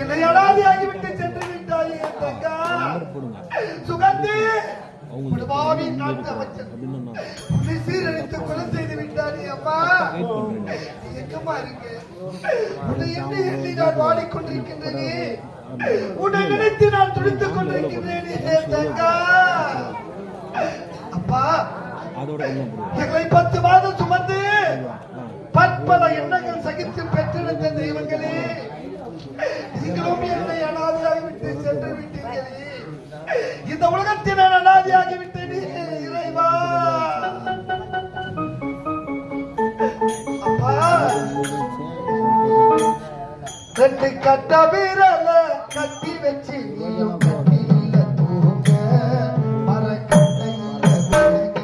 என்னை அனாதையாகிவிட்டு சென்று விட்டாயே தங்கா. சுகந்தி குடுபாவி நாட்டு அமைச்சர் உன்னை சீரழித்து கொலை செய்து விட்டானே அம்மா. நீ எங்கம்மா இருக்கு? உன்னை எண்ணி எண்ணி நான் வாடிக்கொண்டிருக்கின்றேனே. உன்னை நினைத்து நான் துடித்துக் கொண்டிருக்கின்றேனே தங்கா. அப்பா எங்களை 10 மாதம் சுமந்து பற்பல எண்ணங்கள் சகித்து பெற்றெடுத்த தெய்வங்களே, நீங்களும் என்னை அனாதையாகிவிட்டு சென்று விட்டீர்களே. இந்த உலகத்தில் நான் அனாதையாகிவிட்டேனே இறைவா. அப்பா 2 கட்ட விரல கட்டி வச்சு நீயும் கட்டியில தூங்க மரக்கட்டையில விழுங்க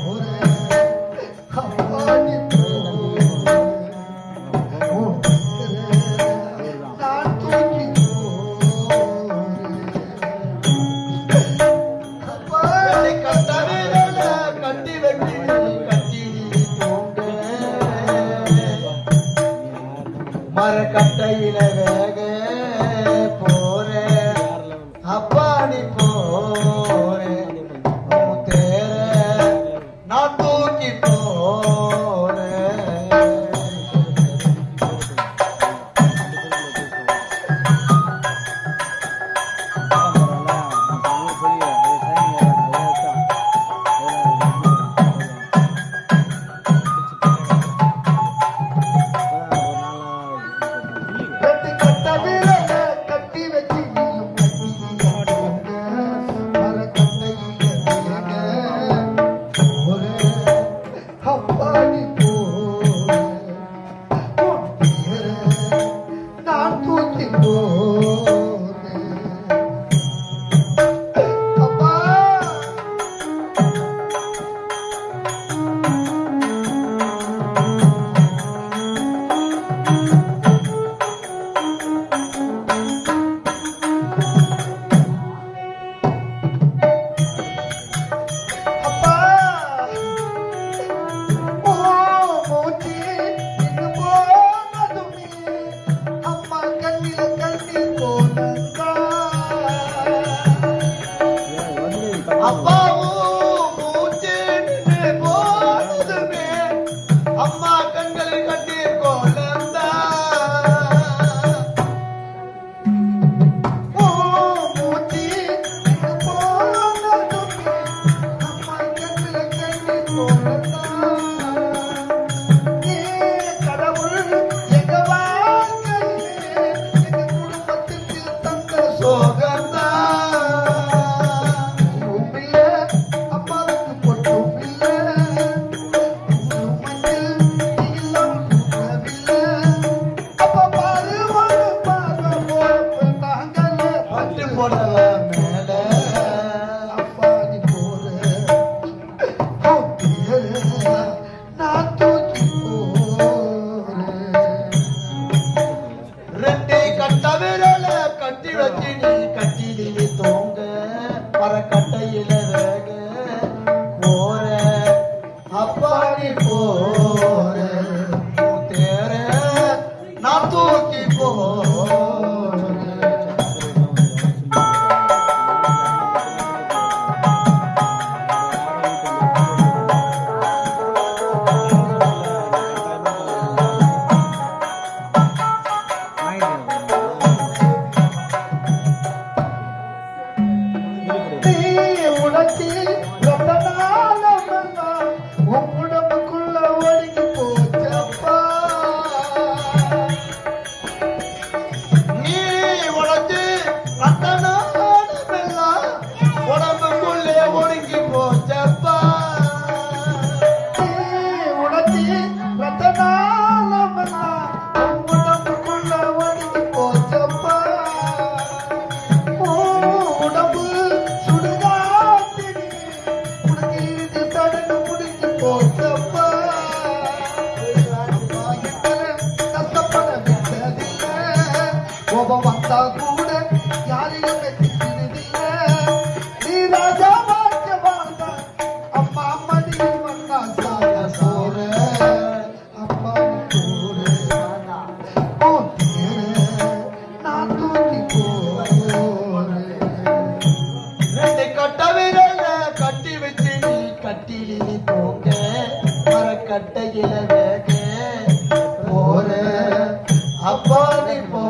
ஒரு அப்பாடி நான் தூக்கி அப்பா கட்ட விரல கட்டி வச்சு கட்டி தூங்க மரக்கட்டையில வேக போறே அப்பா நீ போறே தேர நான் தூக்கி போறே. கட்டி வச்சு நான் தூக்கி அப்பா அப்பாவும் மூச்சு நின்று போனதுமே அம்மா கண்களை கட்டி கொள்ளந்தா. மூச்சு நின்று போனதுமே அம்மா கண்களை கட்டி கொள்ளந்தா. கடவுள் எங்க வாழ்க்கையிலே எங்க குடும்பத்துக்கு தந்த சோகந்தா. கட்டி வச்சு நீ கட்டிலே தோங்க மரக்கட்டையில வேக போற அப்பா நீ போற தேர நான் தூக்கி போற. உடம்புக்குள்ள ஒடுங்கி போச்சப்பா. நீ உடச்சு அத்தனாலும் உடம்புக்குள்ளே ஒடுங்கி போச்சப்பா. கட்டையில வேக போற அப்பா நீ போ